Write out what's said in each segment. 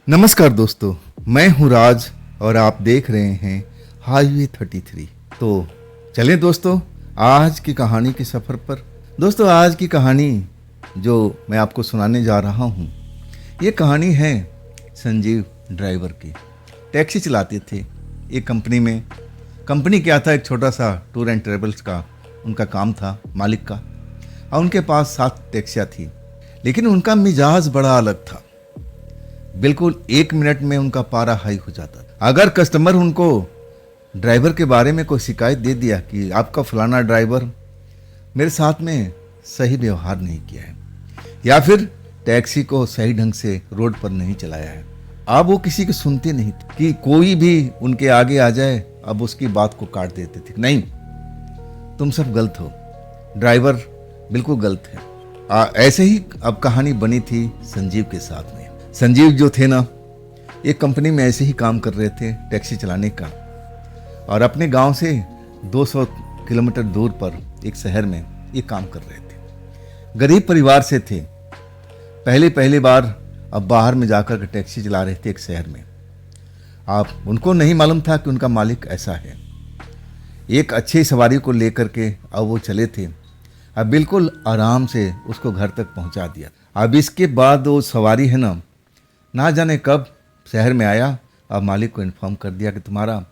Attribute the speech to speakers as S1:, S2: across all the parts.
S1: नमस्कार दोस्तों, मैं हूं राज और आप देख रहे हैं हाईवे 33। तो चलें दोस्तों आज की कहानी के सफ़र पर। दोस्तों आज की कहानी जो मैं आपको सुनाने जा रहा हूं, ये कहानी है संजीव ड्राइवर की। टैक्सी चलाते थे एक कंपनी में। कंपनी क्या था, एक छोटा सा टूर एंड ट्रेवल्स का उनका काम था, मालिक का। और उनके पास 7 टैक्सियाँ थी, लेकिन उनका मिजाज बड़ा अलग था। बिल्कुल 1 मिनट में उनका पारा हाई हो जाता था। अगर कस्टमर उनको ड्राइवर के बारे में कोई शिकायत दे दिया कि आपका फलाना ड्राइवर मेरे साथ में सही व्यवहार नहीं किया है, या फिर टैक्सी को सही ढंग से रोड पर नहीं चलाया है, अब वो किसी की सुनते नहीं थे कि कोई भी उनके आगे आ जाए, अब उसकी बात को काट देते थे। नहीं, तुम सब गलत हो, ड्राइवर बिल्कुल गलत है। ऐसे ही अब कहानी बनी थी संजीव के साथ में। संजीव जो थे ना, एक कंपनी में ऐसे ही काम कर रहे थे टैक्सी चलाने का, और अपने गांव से 200 किलोमीटर दूर पर एक शहर में ये काम कर रहे थे। गरीब परिवार से थे, पहली बार अब बाहर में जाकर के टैक्सी चला रहे थे एक शहर में। आप उनको नहीं मालूम था कि उनका मालिक ऐसा है। एक अच्छी सवारी को लेकर के अब वो चले थे। अब बिल्कुल आराम से उसको घर तक पहुंचा दिया। अब इसके बाद वो सवारी है ना जाने कब शहर में आया। अब मालिक को इन्फॉर्म कर दिया कि तुम्हारा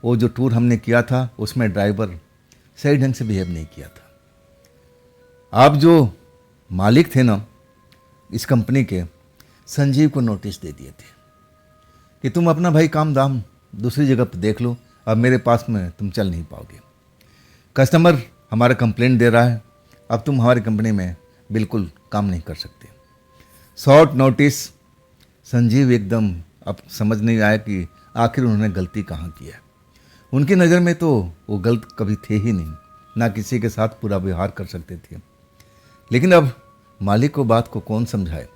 S1: वो जो टूर हमने किया था उसमें ड्राइवर सही ढंग से बिहेव नहीं किया था। अब जो मालिक थे ना इस कंपनी के, संजीव को नोटिस दे दिए थे कि तुम अपना भाई काम दाम दूसरी जगह पर देख लो, अब मेरे पास में तुम चल नहीं पाओगे। कस्टमर हमारा कंप्लेंट दे रहा है, अब तुम हमारी कंपनी में बिल्कुल काम नहीं कर सकते। Short notice. संजीव एकदम अब समझ नहीं आया कि आखिर उन्होंने गलती कहाँ की है। उनकी नज़र में तो वो गलत कभी थे ही नहीं, ना किसी के साथ पूरा व्यवहार कर सकते थे। लेकिन अब मालिक को बात को कौन समझाए।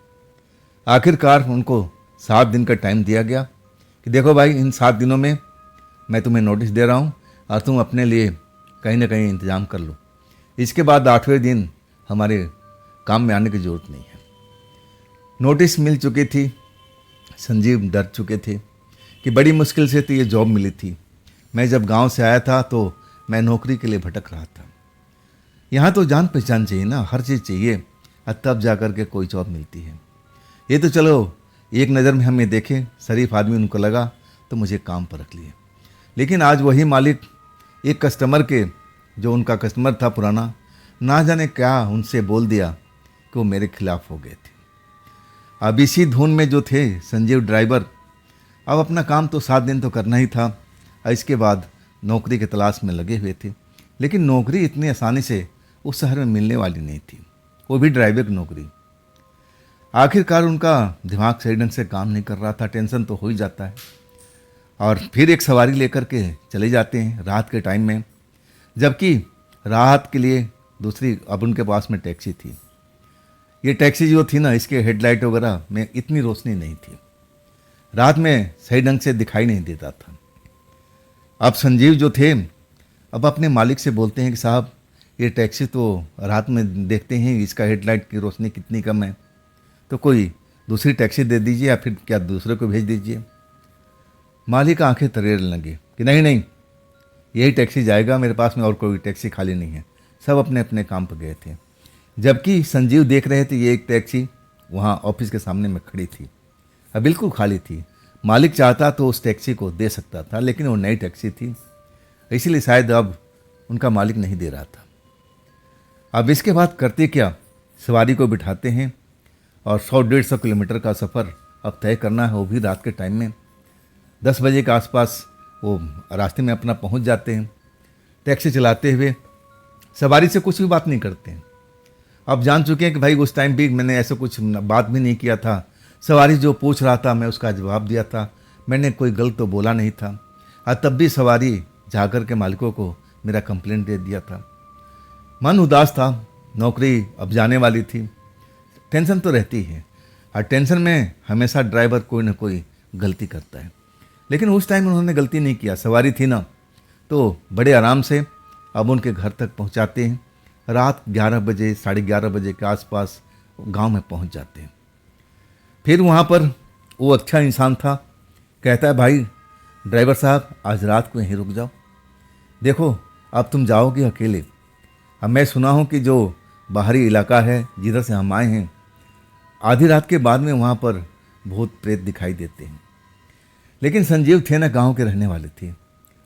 S1: आखिरकार उनको 7 दिन का टाइम दिया गया कि देखो भाई, इन 7 दिनों में मैं तुम्हें नोटिस दे रहा हूँ और तुम अपने लिए कहीं ना कहीं इंतज़ाम कर लो। इसके बाद 8वें दिन हमारे काम में आने की ज़रूरत नहीं है। नोटिस मिल चुकी थी। संजीव डर चुके थे कि बड़ी मुश्किल से तो ये जॉब मिली थी। मैं जब गांव से आया था तो मैं नौकरी के लिए भटक रहा था। यहाँ तो जान पहचान चाहिए ना, हर चीज़ चाहिए, और तब जा कर के कोई जॉब मिलती है। ये तो चलो एक नज़र में हमें देखे, शरीफ आदमी उनको लगा तो मुझे काम पर रख लिए। लेकिन आज वही मालिक एक कस्टमर के, जो उनका कस्टमर था पुराना, ना जाने क्या उनसे बोल दिया कि वो मेरे खिलाफ हो गए थे। अब इसी धुन में जो थे संजीव ड्राइवर, अब अपना काम तो 7 दिन तो करना ही था, और इसके बाद नौकरी की तलाश में लगे हुए थे। लेकिन नौकरी इतनी आसानी से उस शहर में मिलने वाली नहीं थी, वो भी ड्राइवर की नौकरी। आखिरकार उनका दिमाग सही ढंग से काम नहीं कर रहा था, टेंशन तो हो ही जाता है। और फिर एक सवारी लेकर के चले जाते हैं रात के टाइम में, जबकि रात के लिए दूसरी अब उनके पास में टैक्सी थी। ये टैक्सी जो थी ना, इसके हेडलाइट वगैरह में इतनी रोशनी नहीं थी, रात में सही ढंग से दिखाई नहीं देता था। अब संजीव जो थे अब अपने मालिक से बोलते हैं कि साहब, ये टैक्सी तो रात में देखते हैं इसका हेडलाइट की रोशनी कितनी कम है, तो कोई दूसरी टैक्सी दे दीजिए या फिर क्या दूसरे को भेज दीजिए। मालिक आंखें तरेरने लगे कि नहीं नहीं, यही टैक्सी जाएगा, मेरे पास में और कोई टैक्सी खाली नहीं है। सब अपने अपने काम पर गए थे, जबकि संजीव देख रहे थे ये एक टैक्सी वहाँ ऑफिस के सामने में खड़ी थी, अब बिल्कुल खाली थी। मालिक चाहता तो उस टैक्सी को दे सकता था, लेकिन वो नई टैक्सी थी, इसीलिए शायद अब उनका मालिक नहीं दे रहा था। अब इसके बाद करते क्या, सवारी को बिठाते हैं और 100-150 किलोमीटर का सफ़र अब तय करना है, वो भी रात के टाइम में। 10 बजे के आसपास वो रास्ते में अपना पहुंच जाते हैं। टैक्सी चलाते हुए सवारी से कुछ भी बात नहीं करते हैं। अब जान चुके हैं कि भाई उस टाइम भी मैंने ऐसा कुछ बात भी नहीं किया था। सवारी जो पूछ रहा था मैं उसका जवाब दिया था, मैंने कोई गलत तो बोला नहीं था। और तब भी सवारी जाकर के मालिकों को मेरा कंप्लेंट दे दिया था। मन उदास था, नौकरी अब जाने वाली थी, टेंशन तो रहती है, और टेंशन में हमेशा ड्राइवर कोई ना कोई गलती करता है। लेकिन उस टाइम उन्होंने गलती नहीं किया, सवारी थी ना, तो बड़े आराम से अब उनके घर तक पहुंचाते हैं। रात 11 बजे 11:30 बजे के आसपास गांव में पहुंच जाते हैं। फिर वहाँ पर वो अच्छा इंसान था। कहता है भाई ड्राइवर साहब आज रात को यहीं रुक जाओ, देखो अब तुम जाओगे अकेले। अब मैं सुना हूँ कि जो बाहरी इलाका है जिधर से हम आए हैं, आधी रात के बाद में वहाँ पर भूत प्रेत दिखाई देते हैं। लेकिन संजीव थे ना, गांव के रहने वाले थे।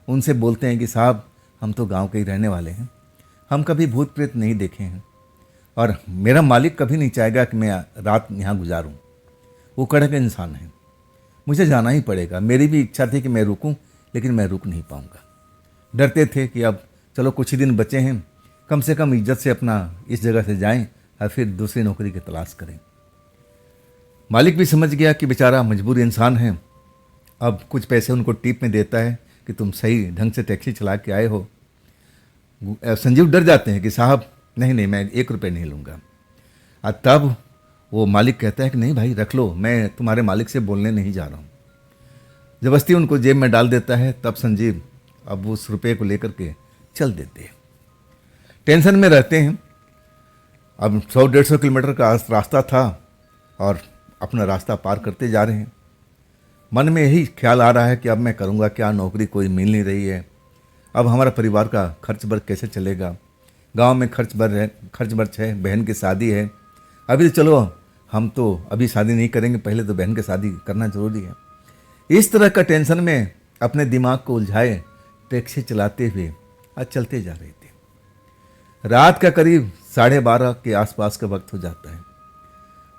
S1: उनसे बोलते हैं कि साहब हम तो गांव के ही रहने वाले हैं, हम कभी भूत प्रेत नहीं देखे हैं और मेरा मालिक कभी नहीं चाहेगा कि मैं रात यहाँ गुजारूँ। वो कड़क इंसान है, मुझे जाना ही पड़ेगा। मेरी भी इच्छा थी कि मैं रुकूं, लेकिन मैं रुक नहीं पाऊंगा। डरते थे कि अब चलो कुछ ही दिन बचे हैं, कम से कम इज्जत से अपना इस जगह से जाएं और फिर दूसरी नौकरी की तलाश करें। मालिक भी समझ गया कि बेचारा मजबूर इंसान है। अब कुछ पैसे उनको टिप में देता है कि तुम सही ढंग से टैक्सी चला के आए हो। संजीव डर जाते हैं कि साहब नहीं नहीं, मैं 1 रुपये नहीं लूँगा। और तब वो मालिक कहता है कि नहीं भाई रख लो, मैं तुम्हारे मालिक से बोलने नहीं जा रहा हूँ। जबरदस्ती उनको जेब में डाल देता है। तब संजीव अब उस रुपये को लेकर के चल देते हैं। टेंशन में रहते हैं। अब 100-150 किलोमीटर का रास्ता था और अपना रास्ता पार करते जा रहे हैं। मन में यही ख्याल आ रहा है कि अब मैं करूँगा क्या, नौकरी कोई मिल नहीं रही है। अब हमारा परिवार का खर्च बर्च कैसे चलेगा, गांव में खर्च बर्च है, बहन की शादी है। अभी तो चलो हम तो अभी शादी नहीं करेंगे, पहले तो बहन की शादी करना जरूरी है। इस तरह का टेंशन में अपने दिमाग को उलझाए टैक्सी चलाते हुए आज चलते जा रहे थे। रात का करीब 12:30 के आसपास का वक्त हो जाता है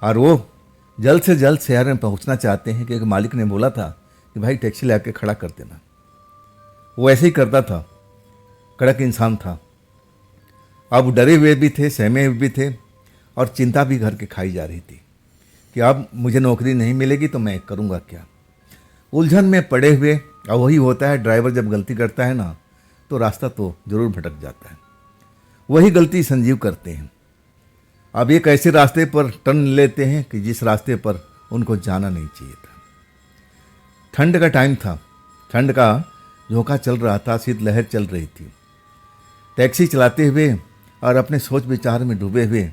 S1: और वो जल्द से जल्द शहर में पहुंचना चाहते हैं कि एक मालिक ने बोला था कि भाई टैक्सी ला के खड़ा कर देना। वो ऐसे ही करता था, कड़क इंसान था। अब डरे हुए भी थे, सहमे हुए भी थे और चिंता भी घर के खाई जा रही थी कि अब मुझे नौकरी नहीं मिलेगी तो मैं करूँगा क्या। उलझन में पड़े हुए, और वही होता है ड्राइवर जब गलती करता है ना तो रास्ता तो जरूर भटक जाता है। वही गलती संजीव करते हैं। अब एक ऐसे रास्ते पर टर्न लेते हैं कि जिस रास्ते पर उनको जाना नहीं चाहिए था। ठंड का टाइम था, ठंड का झोंका चल रहा था, शीतलहर चल रही थी। टैक्सी चलाते हुए और अपने सोच विचार में डूबे हुए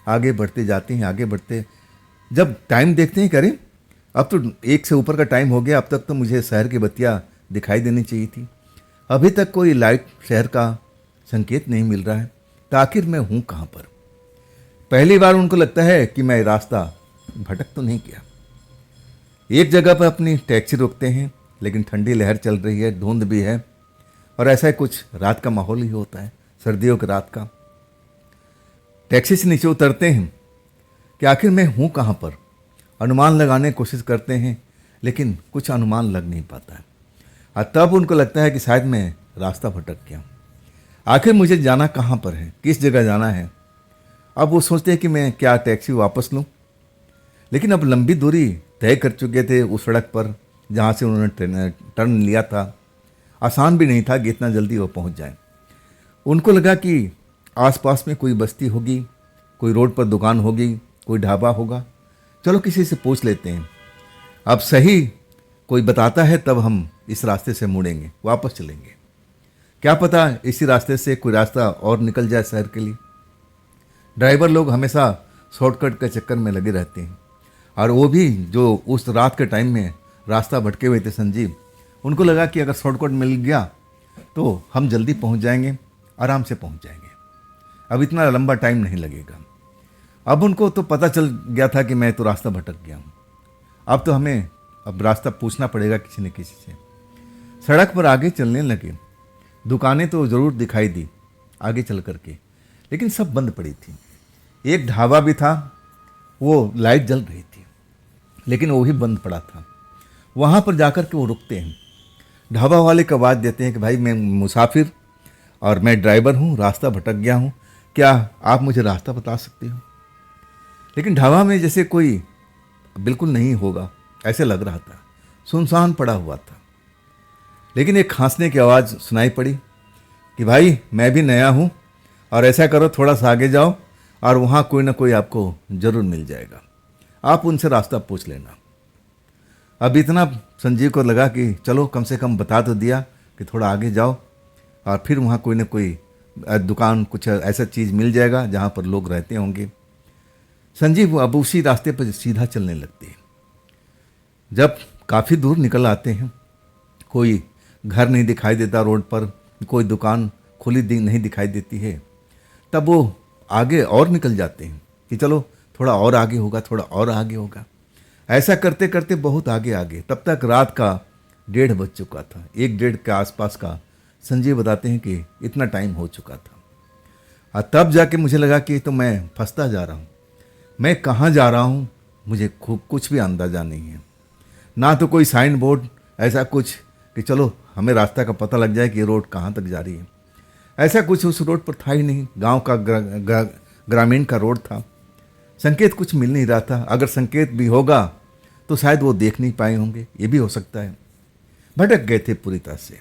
S1: आगे बढ़ते जाते हैं। आगे बढ़ते जब टाइम देखते हैं, करें अब तो 1 से ऊपर का टाइम हो गया, अब तक तो मुझे शहर की बत्तियाँ दिखाई देनी चाहिए थी। अभी तक कोई लाइट शहर का संकेत नहीं मिल रहा है, तो आखिर मैं हूँ कहाँ पर। पहली बार उनको लगता है कि मैं रास्ता भटक तो नहीं किया। एक जगह पर अपनी टैक्सी रोकते हैं, लेकिन ठंडी लहर चल रही है, धुंध भी है और ऐसा कुछ रात का माहौल ही होता है, सर्दियों की रात का। टैक्सी से नीचे उतरते हैं कि आखिर मैं हूँ कहाँ पर। अनुमान लगाने की कोशिश करते हैं, लेकिन कुछ अनुमान लग नहीं पाता है। और तब उनको लगता है कि शायद मैं रास्ता भटक गया हूँ। आखिर मुझे जाना कहाँ पर है, किस जगह जाना है। अब वो सोचते हैं कि मैं क्या टैक्सी वापस लूँ, लेकिन अब लंबी दूरी तय कर चुके थे उस सड़क पर जहाँ से उन्होंने टर्न लिया था। आसान भी नहीं था कि इतना जल्दी वो पहुँच जाए। उनको लगा कि आसपास में कोई बस्ती होगी, कोई रोड पर दुकान होगी, कोई ढाबा होगा, चलो किसी से पूछ लेते हैं। अब सही कोई बताता है तब हम इस रास्ते से मुड़ेंगे, वापस चलेंगे। क्या पता इसी रास्ते से कोई रास्ता और निकल जाए शहर के लिए। ड्राइवर लोग हमेशा शॉर्टकट के चक्कर में लगे रहते हैं, और वो भी जो उस रात के टाइम में रास्ता भटके हुए थे संजीव, उनको लगा कि अगर शॉर्टकट मिल गया तो हम जल्दी पहुंच जाएंगे, आराम से पहुंच जाएंगे, अब इतना लंबा टाइम नहीं लगेगा। अब उनको तो पता चल गया था कि मैं तो रास्ता भटक गया हूँ, अब तो हमें अब रास्ता पूछना पड़ेगा किसी न किसी से। सड़क पर आगे चलने लगे। दुकानें तो ज़रूर दिखाई दी आगे चल करके, लेकिन सब बंद पड़ी थी। एक ढाबा भी था, वो लाइट जल रही थी, लेकिन वो भी बंद पड़ा था। वहाँ पर जाकर के वो रुकते हैं। ढाबा वाले को आवाज़ देते हैं कि भाई मैं मुसाफिर और मैं ड्राइवर हूँ, रास्ता भटक गया हूँ, क्या आप मुझे रास्ता बता सकते हो। लेकिन ढाबा में जैसे कोई बिल्कुल नहीं होगा ऐसे लग रहा था, सुनसान पड़ा हुआ था। लेकिन एक खांसने की आवाज़ सुनाई पड़ी कि भाई मैं भी नया हूँ और ऐसा करो थोड़ा सा आगे जाओ और वहाँ कोई ना कोई आपको ज़रूर मिल जाएगा, आप उनसे रास्ता पूछ लेना। अब इतना संजीव को लगा कि चलो कम से कम बता तो दिया कि थोड़ा आगे जाओ और फिर वहाँ कोई ना कोई दुकान कुछ ऐसा चीज़ मिल जाएगा जहाँ पर लोग रहते होंगे। संजीव अब उसी रास्ते पर सीधा चलने लगते हैं। जब काफ़ी दूर निकल आते हैं, कोई घर नहीं दिखाई देता रोड पर, कोई दुकान खुली नहीं दिखाई देती है, तब वो आगे और निकल जाते हैं कि चलो थोड़ा और आगे होगा, थोड़ा और आगे होगा। ऐसा करते करते बहुत आगे आगे, तब तक रात का 1:30 बज चुका था, 1:30 के आसपास का संजीव बताते हैं कि इतना टाइम हो चुका था। और तब जाके मुझे लगा कि तो मैं फंसता जा रहा हूँ, मैं कहाँ जा रहा हूँ मुझे कुछ भी अंदाज़ा नहीं है। ना तो कोई साइन बोर्ड ऐसा कुछ कि चलो हमें रास्ता का पता लग जाए कि ये रोड कहाँ तक जा रही है, ऐसा कुछ उस रोड पर था ही नहीं। गांव का ग्रामीण का रोड था, संकेत कुछ मिल नहीं रहा था। अगर संकेत भी होगा तो शायद वो देख नहीं पाए होंगे, ये भी हो सकता है। भटक गए थे पूरी तरह से।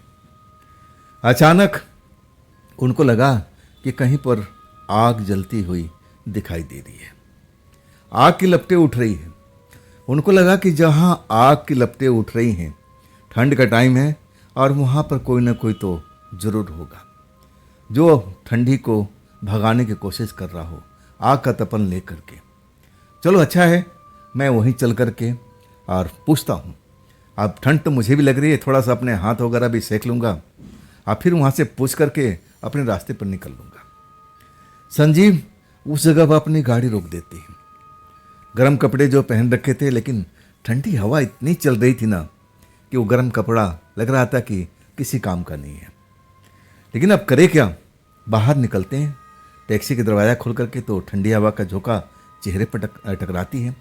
S1: अचानक उनको लगा कि कहीं पर आग जलती हुई दिखाई दे रही है, आग की लपटें उठ रही है। उनको लगा कि जहां आग की लपटें उठ रही हैं, ठंड का टाइम है और वहां पर कोई ना कोई तो जरूर होगा जो ठंडी को भगाने की कोशिश कर रहा हो, आग का तपन ले करके। चलो अच्छा है, मैं वहीं चल करके और पूछता हूँ। अब ठंड तो मुझे भी लग रही है, थोड़ा सा अपने हाथ वगैरह भी सेक लूँगा और फिर वहाँ से पूछ करके अपने रास्ते पर निकल लूँगा। संजीव उस जगह पर अपनी गाड़ी रोक देते हैं। गर्म कपड़े जो पहन रखे थे, लेकिन ठंडी हवा इतनी चल रही थी ना कि वो गर्म कपड़ा लग रहा था कि किसी काम का नहीं है। लेकिन अब करे क्या, बाहर निकलते हैं। टैक्सी का दरवाज़ा खोल करके तो ठंडी हवा का झोंका चेहरे पर टकराती है।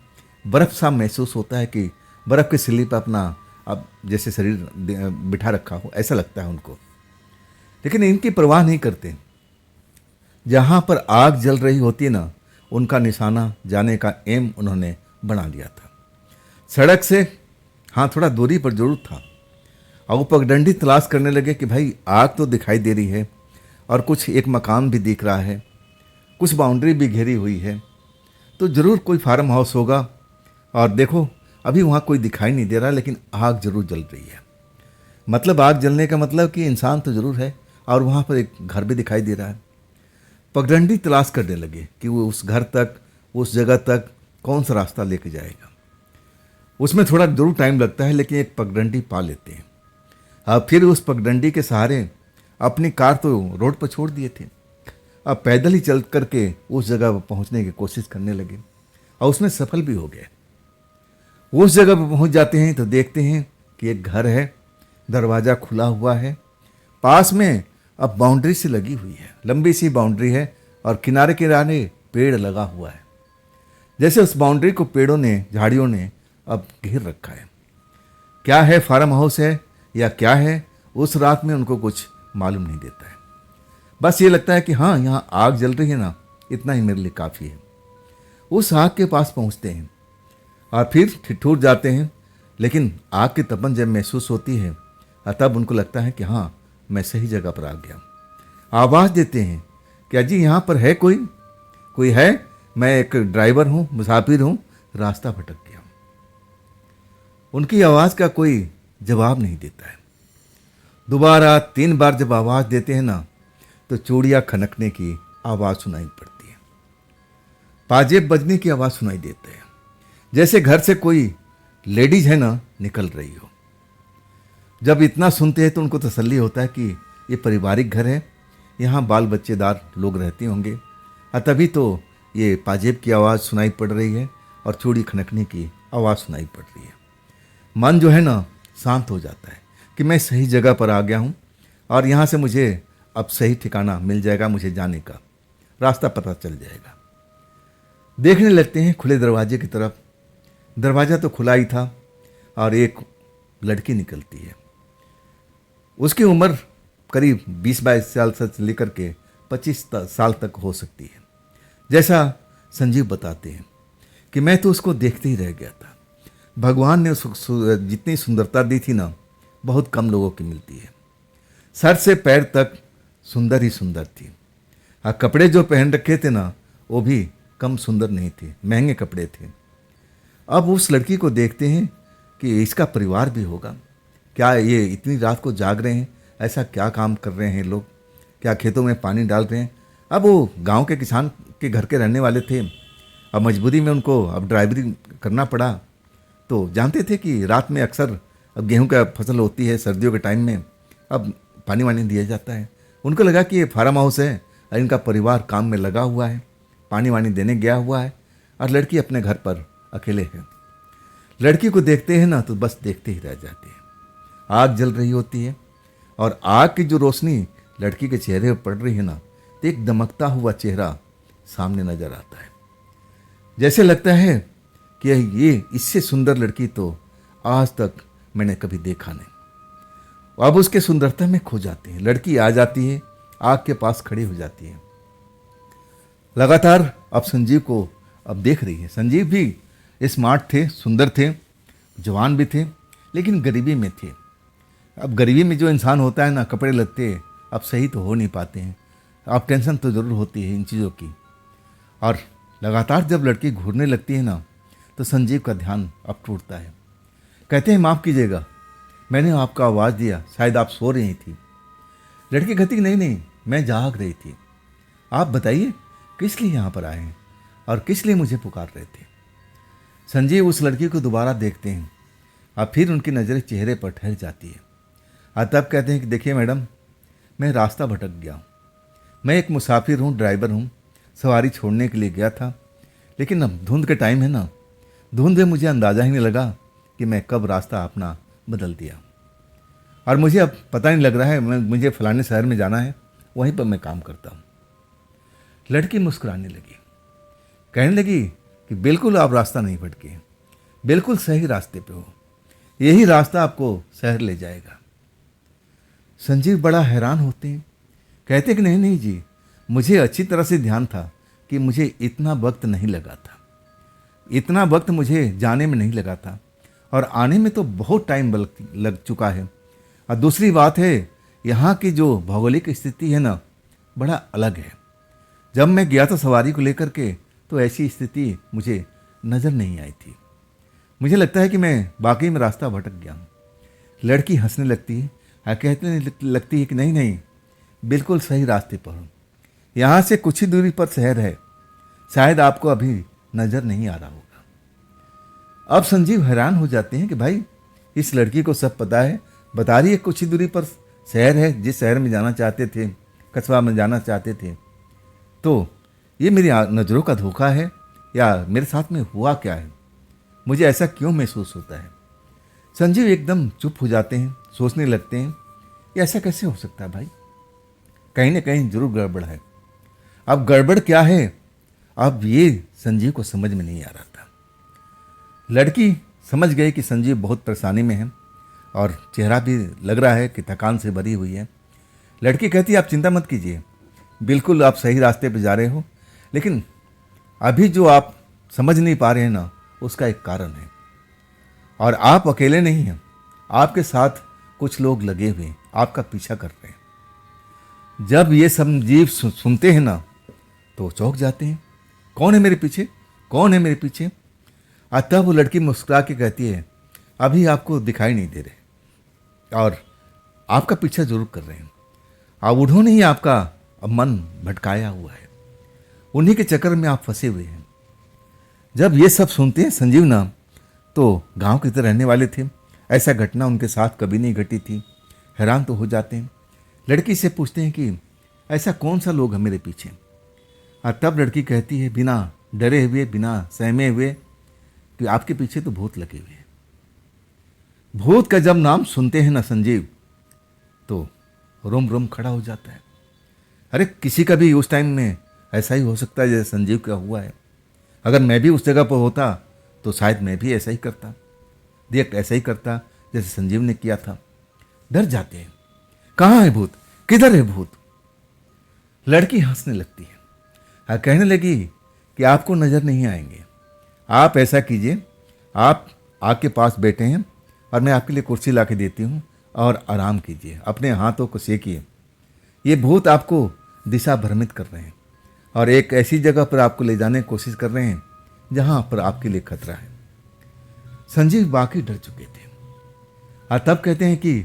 S1: बर्फ़ सा महसूस होता है कि बर्फ़ के सिल्ली पर अपना अब जैसे शरीर बिठा रखा हो, ऐसा लगता है उनको। लेकिन इनकी परवाह नहीं करते। जहाँ पर आग जल रही होती है ना, उनका निशाना जाने का एम उन्होंने बना लिया था। सड़क से हाँ थोड़ा दूरी पर जरूर था और वो पगडंडी तलाश करने लगे कि भाई आग तो दिखाई दे रही है और कुछ एक मकान भी दिख रहा है, कुछ बाउंड्री भी घेरी हुई है, तो ज़रूर कोई फार्म हाउस होगा। और देखो अभी वहाँ कोई दिखाई नहीं दे रहा, लेकिन आग ज़रूर जल रही है। मतलब आग जलने का मतलब कि इंसान तो ज़रूर है और वहाँ पर एक घर भी दिखाई दे रहा है। पगडंडी तलाश करने लगे कि वो उस घर तक, उस जगह तक कौन सा रास्ता लेके जाएगा। उसमें थोड़ा जरूर टाइम लगता है, लेकिन एक पगडंडी पा लेते हैं। अब फिर उस पगडंडी के सहारे अपनी कार तो रोड पर छोड़ दिए थे, अब पैदल ही चल करके उस जगह पर पहुंचने की कोशिश करने लगे और उसमें सफल भी हो गए। उस जगह पर पहुंच जाते हैं तो देखते हैं कि एक घर है, दरवाज़ा खुला हुआ है, पास में अब बाउंड्री से लगी हुई है, लंबी सी बाउंड्री है और किनारे किनारे पेड़ लगा हुआ है। जैसे उस बाउंड्री को पेड़ों ने, झाड़ियों ने अब घेर रखा है। क्या है, फार्म हाउस है या क्या है, उस रात में उनको कुछ मालूम नहीं देता है। बस ये लगता है कि हाँ यहाँ आग जल रही है ना, इतना ही मेरे लिए काफ़ी है। उस आग के पास पहुँचते हैं और फिर ठिठुर जाते हैं, लेकिन आग की तपन जब महसूस होती है तब उनको लगता है कि हाँ मैं सही जगह पर आ गया। आवाज़ देते हैं कि अजी यहाँ पर है कोई, कोई है? मैं एक ड्राइवर हूँ, मुसाफिर हूँ, रास्ता भटक गया। उनकी आवाज़ का कोई जवाब नहीं देता है। दोबारा 3 बार जब आवाज़ देते हैं ना, तो चूड़ियाँ खनकने की आवाज़ सुनाई पड़ती है, पाजेब बजने की आवाज़ सुनाई देती है, जैसे घर से कोई लेडीज है ना निकल रही हो। जब इतना सुनते हैं तो उनको तसल्ली होता है कि ये पारिवारिक घर है, यहाँ बाल बच्चेदार लोग रहते होंगे, और तभी तो ये पाजेब की आवाज़ सुनाई पड़ रही है और चूड़ी खनकने की आवाज़ सुनाई पड़ रही है। मन जो है ना शांत हो जाता है कि मैं सही जगह पर आ गया हूँ और यहाँ से मुझे अब सही ठिकाना मिल जाएगा, मुझे जाने का रास्ता पता चल जाएगा। देखने लगते हैं खुले दरवाजे की तरफ। दरवाज़ा तो खुला ही था और एक लड़की निकलती है। उसकी उम्र करीब 20-22 साल से लेकर के 25 साल तक हो सकती है। जैसा संजीव बताते हैं कि मैं तो उसको देखते ही रह गया था। भगवान ने उसको जितनी सुंदरता दी थी ना, बहुत कम लोगों की मिलती है। सर से पैर तक सुंदर ही सुंदर थी। और कपड़े जो पहन रखे थे ना, वो भी कम सुंदर नहीं थे, महंगे कपड़े थे। अब उस लड़की को देखते हैं कि इसका परिवार भी होगा। क्या ये इतनी रात को जाग रहे हैं? ऐसा क्या काम कर रहे हैं लोग? क्या खेतों में पानी डाल रहे हैं? अब वो गांव के किसान के घर के रहने वाले थे, अब मजबूरी में उनको अब ड्राइवरी करना पड़ा, तो जानते थे कि रात में अक्सर, अब गेहूं का फसल होती है सर्दियों के टाइम में, अब पानी वानी दिया जाता है। उनको लगा कि ये फार्म हाउस है और इनका परिवार काम में लगा हुआ है, पानी वानी देने गया हुआ है और लड़की अपने घर पर अकेले है। लड़की को देखते हैं ना तो बस देखते ही रह जाते हैं। आग जल रही होती है और आग की जो रोशनी लड़की के चेहरे पर पड़ रही है ना, तो एक दमकता हुआ चेहरा सामने नजर आता है। जैसे लगता है कि ये इससे सुंदर लड़की तो आज तक मैंने कभी देखा नहीं। अब उसके सुंदरता में खो जाते हैं। लड़की आ जाती है, आग के पास खड़ी हो जाती है। लगातार अब संजीव को अब देख रही है। संजीव भी स्मार्ट थे, सुंदर थे, जवान भी थे, लेकिन गरीबी में थे। अब गरीबी में जो इंसान होता है ना, कपड़े लत्ते अब सही तो हो नहीं पाते हैं। अब टेंशन तो ज़रूर होती है इन चीज़ों की। और लगातार जब लड़की घूरने लगती है ना, तो संजीव का ध्यान अब टूटता है। कहते हैं माफ़ कीजिएगा, मैंने आपको आवाज़ दिया, शायद आप सो रही थी। लड़की कहती नहीं नहीं, मैं जाग रही थी। आप बताइए किस लिए यहाँ पर आए हैं और किस लिए मुझे पुकार रहे थे। संजीव उस लड़की को दोबारा देखते हैं। अब फिर उनकी नज़रें चेहरे पर ठहर जाती है और तब कहते हैं कि देखिए मैडम, मैं रास्ता भटक गया हूँ। मैं एक मुसाफिर हूँ, ड्राइवर हूँ, सवारी छोड़ने के लिए गया था, लेकिन अब धुंध के टाइम है ना, धुंध में मुझे अंदाज़ा ही नहीं लगा कि मैं कब रास्ता अपना बदल दिया और मुझे अब पता नहीं लग रहा है मुझे फलाने शहर में जाना है, वहीं पर मैं काम करता हूँ। लड़की मुस्कुराने लगी, कहने लगी कि बिल्कुल आप रास्ता नहीं भटके, बिल्कुल सही रास्ते पे हो, यही रास्ता आपको शहर ले जाएगा। संजीव बड़ा हैरान होते हैं, कहते कि नहीं नहीं जी, मुझे अच्छी तरह से ध्यान था कि मुझे इतना वक्त नहीं लगा था, इतना वक्त मुझे जाने में नहीं लगा था और आने में तो बहुत टाइम लग चुका है। और दूसरी बात है, यहाँ की जो भौगोलिक स्थिति है ना, बड़ा अलग है। जब मैं गया था सवारी को लेकर के, तो ऐसी स्थिति मुझे नज़र नहीं आई थी। मुझे लगता है कि मैं वाकई में रास्ता भटक गया हूँ। लड़की हंसने लगती है और कहने लगती है कि नहीं नहीं, बिल्कुल सही रास्ते पर हूँ। यहाँ से कुछ ही दूरी पर शहर है, शायद आपको अभी नज़र नहीं आ रहा होगा। अब संजीव हैरान हो जाते हैं कि भाई इस लड़की को सब पता है, बता रही है कुछ ही दूरी पर शहर है, जिस शहर में जाना चाहते थे, कस्बा में जाना चाहते थे। तो ये मेरी नज़रों का धोखा है या मेरे साथ में हुआ क्या है, मुझे ऐसा क्यों महसूस होता है। संजीव एकदम चुप हो जाते हैं, सोचने लगते हैं ये ऐसा कैसे हो सकता है भाई, कहीं ना कहीं जरूर गड़बड़ है। अब गड़बड़ क्या है, अब ये संजीव को समझ में नहीं आ रहा था। लड़की समझ गई कि संजीव बहुत परेशानी में है और चेहरा भी लग रहा है कि थकान से भरी हुई है। लड़की कहती है आप चिंता मत कीजिए, बिल्कुल आप सही रास्ते पर जा रहे हो, लेकिन अभी जो आप समझ नहीं पा रहे हैं ना, उसका एक कारण है और आप अकेले नहीं हैं, आपके साथ कुछ लोग लगे हुए हैं, आपका पीछा कर रहे हैं। जब ये संजीव सुनते हैं ना, तो चौंक जाते हैं, कौन है मेरे पीछे, कौन है मेरे पीछे। तब वो लड़की मुस्कुरा के कहती है अभी आपको दिखाई नहीं दे रहे और आपका पीछा जरूर कर रहे हैं, अब उन्होंने ही आपका अब मन भटकाया हुआ है, उन्हीं के चक्कर में आप फंसे हुए हैं। जब ये सब सुनते हैं संजीव ना, तो गांव के तरह रहने वाले थे, ऐसा घटना उनके साथ कभी नहीं घटी थी, हैरान तो हो जाते हैं। लड़की से पूछते हैं कि ऐसा कौन सा लोग है मेरे पीछे। और तब लड़की कहती है बिना डरे हुए, बिना सहमे हुए, कि आपके पीछे तो भूत लगे हुए हैं। भूत का जब नाम सुनते हैं ना संजीव, तो रोम रोम खड़ा हो जाता है। अरे किसी का भी उस टाइम में ऐसा ही हो सकता है जैसे संजीव का हुआ है। अगर मैं भी उस जगह पर होता तो शायद मैं भी ऐसा ही करता, देख ऐसा ही करता जैसे संजीव ने किया था। डर जाते हैं, कहाँ है भूत, किधर है भूत। लड़की हंसने लगती है और कहने लगी कि आपको नजर नहीं आएंगे, आप ऐसा कीजिए, आप आग के पास बैठे हैं और मैं आपके लिए कुर्सी ला के देती हूँ और आराम कीजिए, अपने हाथों को सेकिए। ये भूत आपको दिशा भ्रमित कर रहे हैं और एक ऐसी जगह पर आपको ले जाने की कोशिश कर रहे हैं जहां पर आपके लिए खतरा है। संजीव बाकी डर चुके थे और तब कहते हैं कि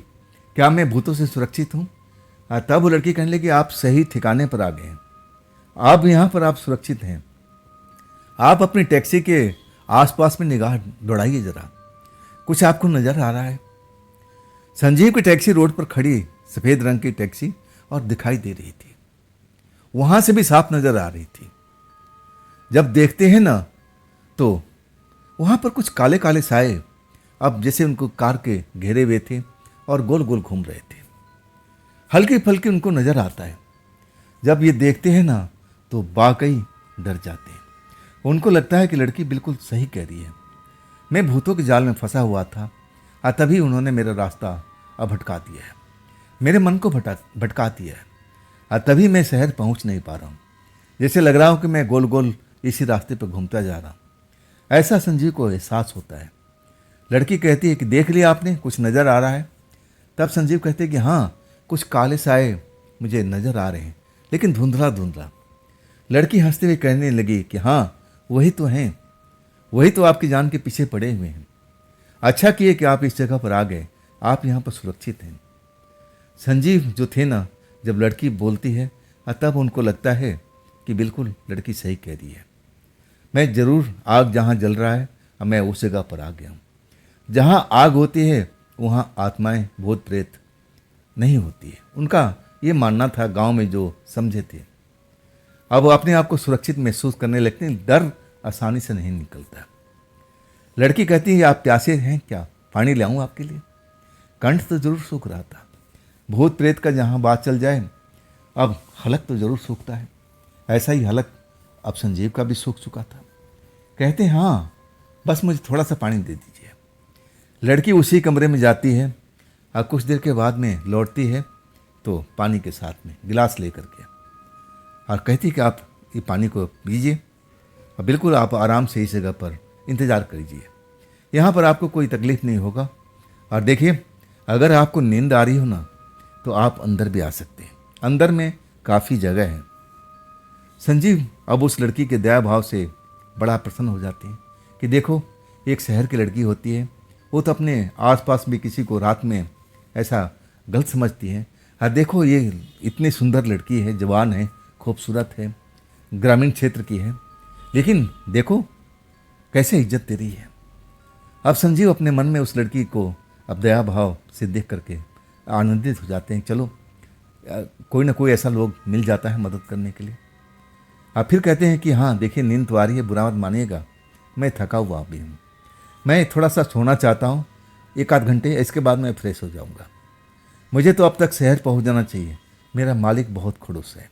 S1: क्या मैं भूतों से सुरक्षित हूं। और तब वो लड़की कहने लगी आप सही ठिकाने पर आ गए हैं, आप यहाँ पर आप सुरक्षित हैं। आप अपनी टैक्सी के आसपास में निगाह दौड़ाइए जरा, कुछ आपको नजर आ रहा है? संजीव की टैक्सी रोड पर खड़ी सफेद रंग की टैक्सी और दिखाई दे रही थी, वहां से भी साफ नजर आ रही थी। जब देखते हैं ना तो वहां पर कुछ काले काले साए अब जैसे उनको कार के घेरे हुए थे और गोल गोल घूम रहे थे। हल्के फल्के उनको नजर आता है। जब ये देखते हैं ना तो वाकई डर जाते हैं। उनको लगता है कि लड़की बिल्कुल सही कह रही है, मैं भूतों के जाल में फंसा हुआ था और तभी उन्होंने मेरा रास्ता अब भटका दिया है, मेरे मन को भटका दिया है और तभी मैं शहर पहुंच नहीं पा रहा हूँ। जैसे लग रहा हूँ कि मैं गोल गोल इसी रास्ते पर घूमता जा रहा हूँ। ऐसा संजीव को एहसास होता है। लड़की कहती है कि देख लिया आपने, कुछ नज़र आ रहा है? तब संजीव कहते हैं कि हाँ, कुछ काले साए मुझे नज़र आ रहे हैं, लेकिन धुंधला धुंधला। लड़की हंसते हुए कहने लगी कि हाँ, वही तो हैं, वही तो आपकी जान के पीछे पड़े हुए हैं। अच्छा किए कि आप इस जगह पर आ गए, आप यहाँ पर सुरक्षित हैं। संजीव जो थे ना, जब लड़की बोलती है तब उनको लगता है कि बिल्कुल लड़की सही कह रही है। मैं ज़रूर आग जहाँ जल रहा है मैं उस जगह पर आ गया हूँ। जहाँ आग होती है वहाँ आत्माएं भूत प्रेत नहीं होती है, उनका ये मानना था गांव में जो समझे थे। अब वो अपने आप को सुरक्षित महसूस करने लगते हैं, डर आसानी से नहीं निकलता। लड़की कहती है आप प्यासे हैं क्या, पानी ले आऊँ आपके लिए? कंठ तो जरूर सूख रहा था। भूत प्रेत का जहाँ बात चल जाए अब हलक तो जरूर सूखता है। ऐसा ही हलक अब संजीव का भी सूख चुका था। कहते हैं हाँ, बस मुझे थोड़ा सा पानी दे दीजिए। लड़की उसी कमरे में जाती है और कुछ देर के बाद में लौटती है तो पानी के साथ में गिलास लेकर के और कहती कि आप ये पानी को पीजिए और बिल्कुल आप आराम से इस जगह पर इंतज़ार करिए, यहाँ पर आपको कोई तकलीफ़ नहीं होगा। और देखिए, अगर आपको नींद आ रही हो ना तो आप अंदर भी आ सकते हैं, अंदर में काफ़ी जगह है। संजीव अब उस लड़की के दया भाव से बड़ा प्रसन्न हो जाते हैं कि देखो, एक शहर की लड़की होती है, वो तो अपने आसपास भी किसी को रात में ऐसा गलत समझती है। हाँ देखो, ये इतनी सुंदर लड़की है, जवान है, खूबसूरत है, ग्रामीण क्षेत्र की है, लेकिन देखो कैसे इज्जत दे रही है। अब संजीव अपने मन में उस लड़की को अब दया भाव से देख करके आनंदित हो जाते हैं। चलो, कोई ना कोई ऐसा लोग मिल जाता है मदद करने के लिए। अब फिर कहते हैं कि हाँ देखिए, नींद तो आ रही है, बुरा मत मानिएगा, मैं थका हुआ भी हूँ, मैं थोड़ा सा सोना चाहता हूँ 1 आध घंटे, इसके बाद मैं फ्रेश हो जाऊँगा। मुझे तो अब तक शहर पहुँच जाना चाहिए, मेरा मालिक बहुत खुड़ूस है।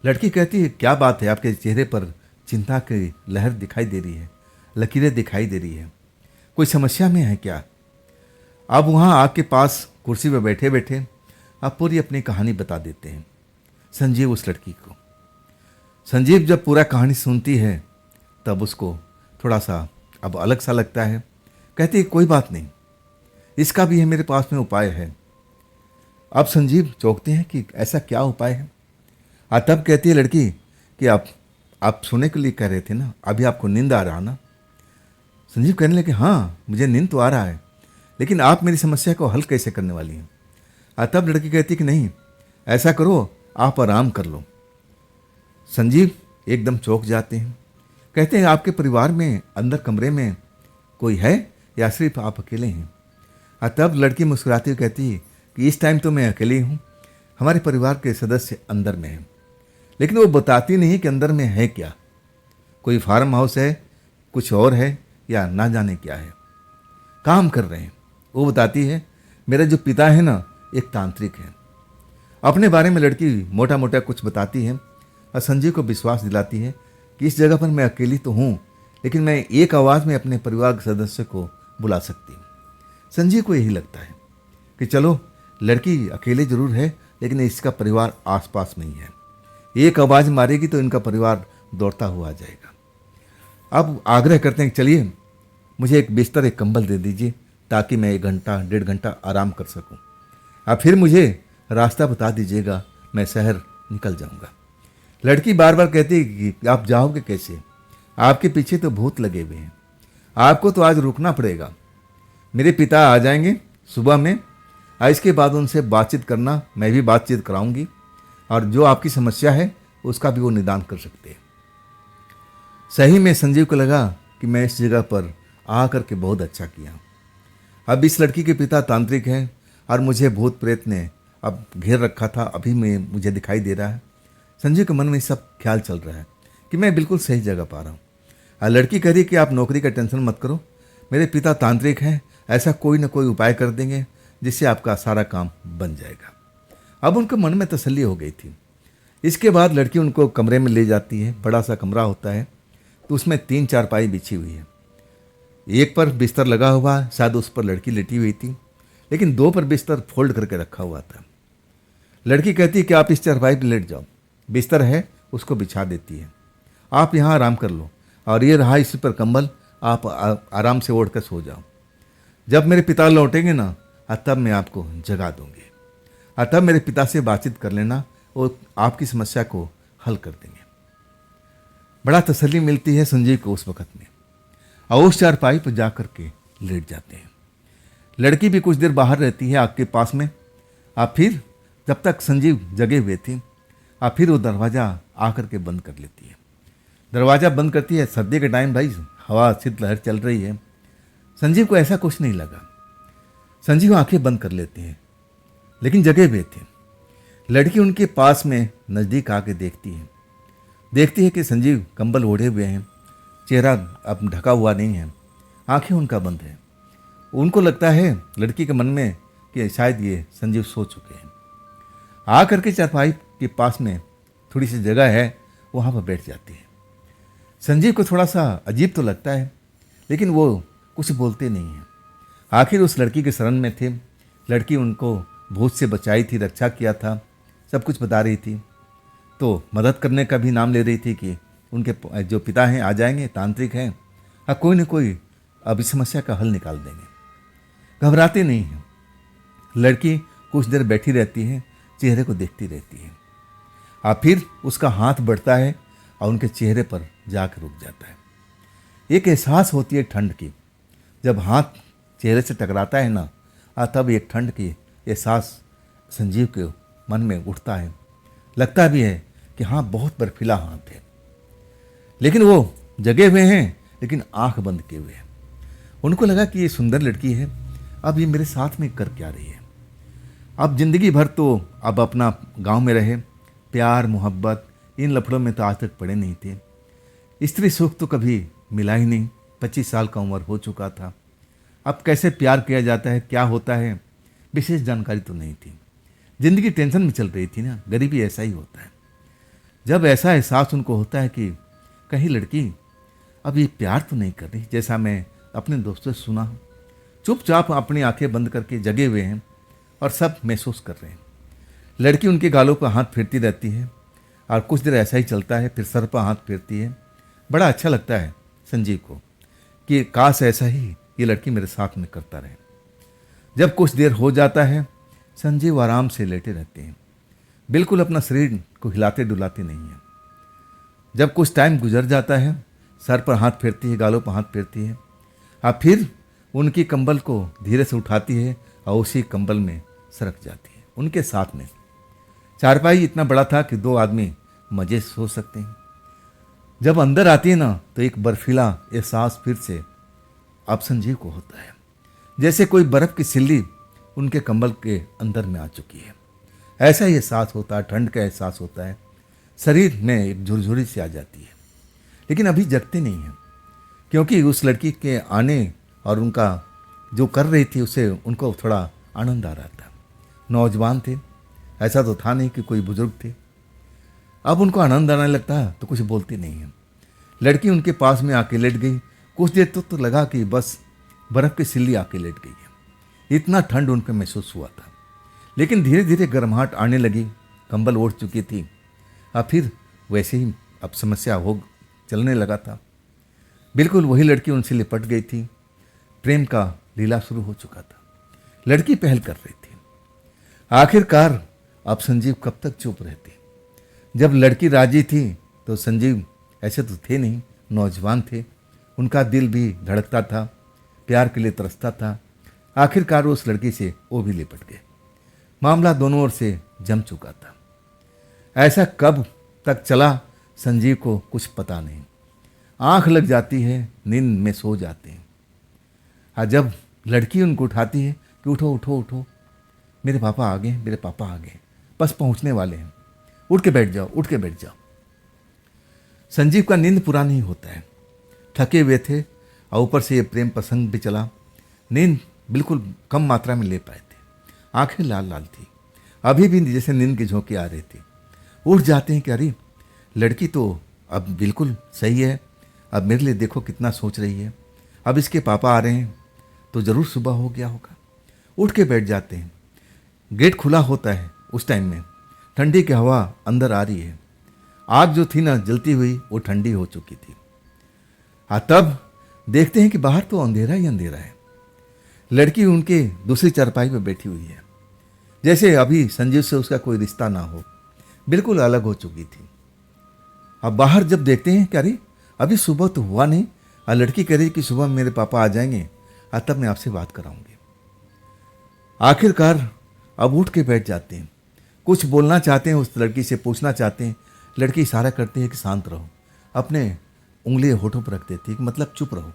S1: लड़की कहती है क्या बात है, आपके चेहरे पर चिंता की लहर दिखाई दे रही है, लकीरें दिखाई दे रही है, कोई समस्या में है क्या? अब वहाँ आग के पास कुर्सी पर बैठे बैठे अब पूरी अपनी कहानी बता देते हैं संजीव उस लड़की को। संजीव जब पूरा कहानी सुनती है तब उसको थोड़ा सा अब अलग सा लगता है। कहती है कोई बात नहीं, इसका भी है मेरे पास में उपाय है। अब संजीव चौंकते हैं कि ऐसा क्या उपाय है। तब कहती है लड़की कि आप सोने के लिए कह रहे थे ना, अभी आपको नींद आ रहा ना? संजीव कहने लगे हाँ, मुझे नींद तो आ रहा है, लेकिन आप मेरी समस्या को हल कैसे करने वाली हैं? तब लड़की कहती है कि नहीं, ऐसा करो, आप आराम कर लो। संजीव एकदम चौंक जाते हैं। कहते हैं आपके परिवार में अंदर कमरे में कोई है या सिर्फ आप अकेले हैं? तब लड़की मुस्कुराती हुई कहती है कि इस टाइम तो मैं अकेली हूँ, हमारे परिवार के सदस्य अंदर में हैं, लेकिन वो बताती नहीं कि अंदर में है क्या। कोई फार्म हाउस है, कुछ और है, या ना जाने क्या है, काम कर रहे हैं। वो बताती है मेरा जो पिता है ना, एक तांत्रिक है। अपने बारे में लड़की मोटा मोटा कुछ बताती है और संजीव को विश्वास दिलाती है कि इस जगह पर मैं अकेली तो हूँ, लेकिन मैं एक आवाज़ में अपने परिवार के सदस्य को बुला सकती हूँ। संजीव को यही लगता है कि चलो, लड़की अकेले जरूर है, लेकिन इसका परिवार आसपास में ही है, एक आवाज़ मारेगी तो इनका परिवार दौड़ता हुआ आ जाएगा। अब आग्रह करते हैं कि चलिए, मुझे एक बिस्तर, एक कंबल दे दीजिए ताकि मैं 1 घंटा 1.5 घंटा आराम कर सकूं। अब फिर मुझे रास्ता बता दीजिएगा, मैं शहर निकल जाऊंगा। लड़की बार बार कहती है कि आप जाओगे कैसे, आपके पीछे तो भूत लगे हुए हैं, आपको तो आज रुकना पड़ेगा। मेरे पिता आ जाएंगे सुबह में, इसके बाद उनसे बातचीत करना, मैं भी बातचीत कराऊंगी, और जो आपकी समस्या है उसका भी वो निदान कर सकते हैं। सही में संजीव को लगा कि मैं इस जगह पर आकर के बहुत अच्छा किया। अब इस लड़की के पिता तांत्रिक हैं और मुझे भूत प्रेत ने अब घेर रखा था, अभी मैं मुझे दिखाई दे रहा है। संजीव के मन में सब ख्याल चल रहा है कि मैं बिल्कुल सही जगह पा रहा हूँ। और लड़की कह रही कि आप नौकरी का टेंशन मत करो, मेरे पिता तांत्रिक हैं, ऐसा कोई ना कोई उपाय कर देंगे जिससे आपका सारा काम बन जाएगा। अब उनके मन में तसल्ली हो गई थी। इसके बाद लड़की उनको कमरे में ले जाती है। बड़ा सा कमरा होता है, तो उसमें 3 चारपाई बिछी हुई है। एक पर बिस्तर लगा हुआ, शायद उस पर लड़की लेटी हुई थी, लेकिन 2 पर बिस्तर फोल्ड करके रखा हुआ था। लड़की कहती है कि आप इस चारपाई पर लेट जाओ, बिस्तर है उसको बिछा देती है, आप यहाँ आराम कर लो और ये रहा इसी पर कंबल, आप आराम से ओढ़ कर सो जाओ। जब मेरे पिता लौटेंगे ना तब मैं आपको जगा दूंगी, तब मेरे पिता से बातचीत कर लेना, वो आपकी समस्या को हल कर देंगे। बड़ा तसल्ली मिलती है संजीव को उस वक्त में, और उस चारपाई पर जा कर के लेट जाते हैं। लड़की भी कुछ देर बाहर रहती है आग के पास में। फिर जब तक संजीव जगे हुए थे, फिर वो दरवाज़ा आकर के बंद कर लेती है। दरवाज़ा बंद करती है। सर्दी के टाइम भाई हवा शीतलहर चल रही है। संजीव को ऐसा कुछ नहीं लगा। संजीव आंखें बंद कर लेते हैं, लेकिन जगे हुए थे। लड़की उनके पास में नज़दीक आके देखती है कि संजीव कंबल ओढ़े हुए हैं, चेहरा अब ढका हुआ नहीं है, आंखें उनका बंद है। उनको लगता है लड़की के मन में कि शायद ये संजीव सो चुके हैं। आ करके चारपाई के पास में थोड़ी सी जगह है, वहाँ पर बैठ जाती है। संजीव को थोड़ा सा अजीब तो लगता है, लेकिन वो कुछ बोलते नहीं हैं। आखिर उस लड़की के शरण में थे। लड़की उनको भूत से बचाई थी, रक्षा किया था, सब कुछ बता रही थी, तो मदद करने का भी नाम ले रही थी कि उनके जो पिता हैं आ जाएंगे, तांत्रिक हैं, कोई ना कोई अब इस समस्या का हल निकाल देंगे। घबराते नहीं हैं। लड़की कुछ देर बैठी रहती है, चेहरे को देखती रहती है। फिर उसका हाथ बढ़ता है और उनके चेहरे पर जाकर रुक जाता है। एक एहसास होती है ठंड की। जब हाथ चेहरे से टकराता है ना, तब एक ठंड की एहसास संजीव के मन में उठता है। लगता भी है कि हाँ, बहुत बर्फीला हाथ है। लेकिन वो जगे हुए हैं, लेकिन आंख बंद किए हुए हैं। उनको लगा कि ये सुंदर लड़की है, अब ये मेरे साथ में कर क्या रही है। अब जिंदगी भर तो अब अपना गांव में रहे, प्यार मोहब्बत इन लफड़ों में तो आज तक पड़े नहीं थे। स्त्री सुख तो कभी मिला ही नहीं। 25 साल का उम्र हो चुका था। अब कैसे प्यार किया जाता है, क्या होता है, विशेष जानकारी तो नहीं थी। जिंदगी टेंशन में चल रही थी ना, गरीबी ऐसा ही होता है। जब ऐसा एहसास उनको होता है कि कहीं लड़की अब ये प्यार तो नहीं कर रही, जैसा मैं अपने दोस्तों से सुना हूँ। चुपचाप अपनी आंखें बंद करके जगे हुए हैं और सब महसूस कर रहे हैं। लड़की उनके गालों पर हाथ फेरती रहती है और कुछ देर ऐसा ही चलता है, फिर सर पर हाथ फेरती है। बड़ा अच्छा लगता है संजीव को कि काश ऐसा ही ये लड़की मेरे साथ में करता रहे। जब कुछ देर हो जाता है, संजीव आराम से लेटे रहते हैं, बिल्कुल अपना शरीर को हिलाते डुलाते नहीं है। जब कुछ टाइम गुजर जाता है, सर पर हाथ फेरती है, गालों पर हाथ फेरती है, फिर उनकी कंबल को धीरे से उठाती है और उसी कंबल में सरक जाती है उनके साथ में। चारपाई इतना बड़ा था कि 2 आदमी मजे से सो सकते हैं। जब अंदर आती है ना, तो एक बर्फीला एहसास फिर से अब संजीव को होता है, जैसे कोई बर्फ की सिल्ली उनके कंबल के अंदर में आ चुकी है। ऐसा ही एहसास होता है, ठंड का एहसास होता है, शरीर में एक झुरझुरी सी आ जाती है। लेकिन अभी जगते नहीं हैं, क्योंकि उस लड़की के आने और उनका जो कर रही थी उसे उनको थोड़ा आनंद आ रहा था। नौजवान थे, ऐसा तो था नहीं कि कोई बुजुर्ग थे। अब उनको आनंद आने लगता है तो कुछ बोलती नहीं है। लड़की उनके पास में आके लेट गई। कुछ देर तो लगा कि बस बर्फ़ की सिल्ली आके लेट गई है, इतना ठंड उनको महसूस हुआ था। लेकिन धीरे धीरे गर्माहट आने लगी, कंबल ओढ़ चुकी थी। फिर वैसे ही अब समस्या हो चलने लगा था। बिल्कुल वही लड़की उनसे लिपट गई थी। प्रेम का लीला शुरू हो चुका था। लड़की पहल कर रही थी। आखिरकार अब संजीव कब तक चुप रहते। जब लड़की राजी थी तो संजीव ऐसे तो थे नहीं, नौजवान थे, उनका दिल भी धड़कता था, प्यार के लिए तरसता था। आखिरकार उस लड़की से वो भी लिपट गए। मामला दोनों ओर से जम चुका था। ऐसा कब तक चला संजीव को कुछ पता नहीं। आंख लग जाती है, नींद में सो जाते हैं। जब लड़की उनको उठाती है कि उठो उठो उठो, मेरे पापा आ गए, मेरे पापा आ गए, बस पहुंचने वाले हैं, उठ के बैठ जाओ, उठ के बैठ जाओ। संजीव का नींद पूरा नहीं होता है, थके हुए थे और ऊपर से ये प्रेम प्रसंग भी चला। नींद बिल्कुल कम मात्रा में ले पाए थे, आंखें लाल लाल थी, अभी भी जैसे नींद की झोंकी आ रही थी। उठ जाते हैं कि अरे लड़की तो अब बिल्कुल सही है, अब मेरे लिए देखो कितना सोच रही है, अब इसके पापा आ रहे हैं तो ज़रूर सुबह हो गया होगा। उठ के बैठ जाते हैं। गेट खुला होता है, उस टाइम में ठंडी की हवा अंदर आ रही है। आग जो थी ना जलती हुई वो ठंडी हो चुकी थी। तब देखते हैं कि बाहर तो अंधेरा ही अंधेरा है। लड़की उनके दूसरी चारपाई पर बैठी हुई है, जैसे अभी संजीव से उसका कोई रिश्ता ना हो, बिल्कुल अलग हो चुकी थी। अब बाहर जब देखते हैं कि अरे अभी सुबह तो हुआ नहीं, और लड़की कह रही कि सुबह मेरे पापा आ जाएंगे और तब मैं आपसे बात कराऊंगी। आखिरकार अब उठ के बैठ जाते हैं, कुछ बोलना चाहते हैं, उस लड़की से पूछना चाहते हैं। लड़की इशारा करती है कि शांत रहो, अपने उंगली होठों पर रख देती है कि मतलब चुप रहो।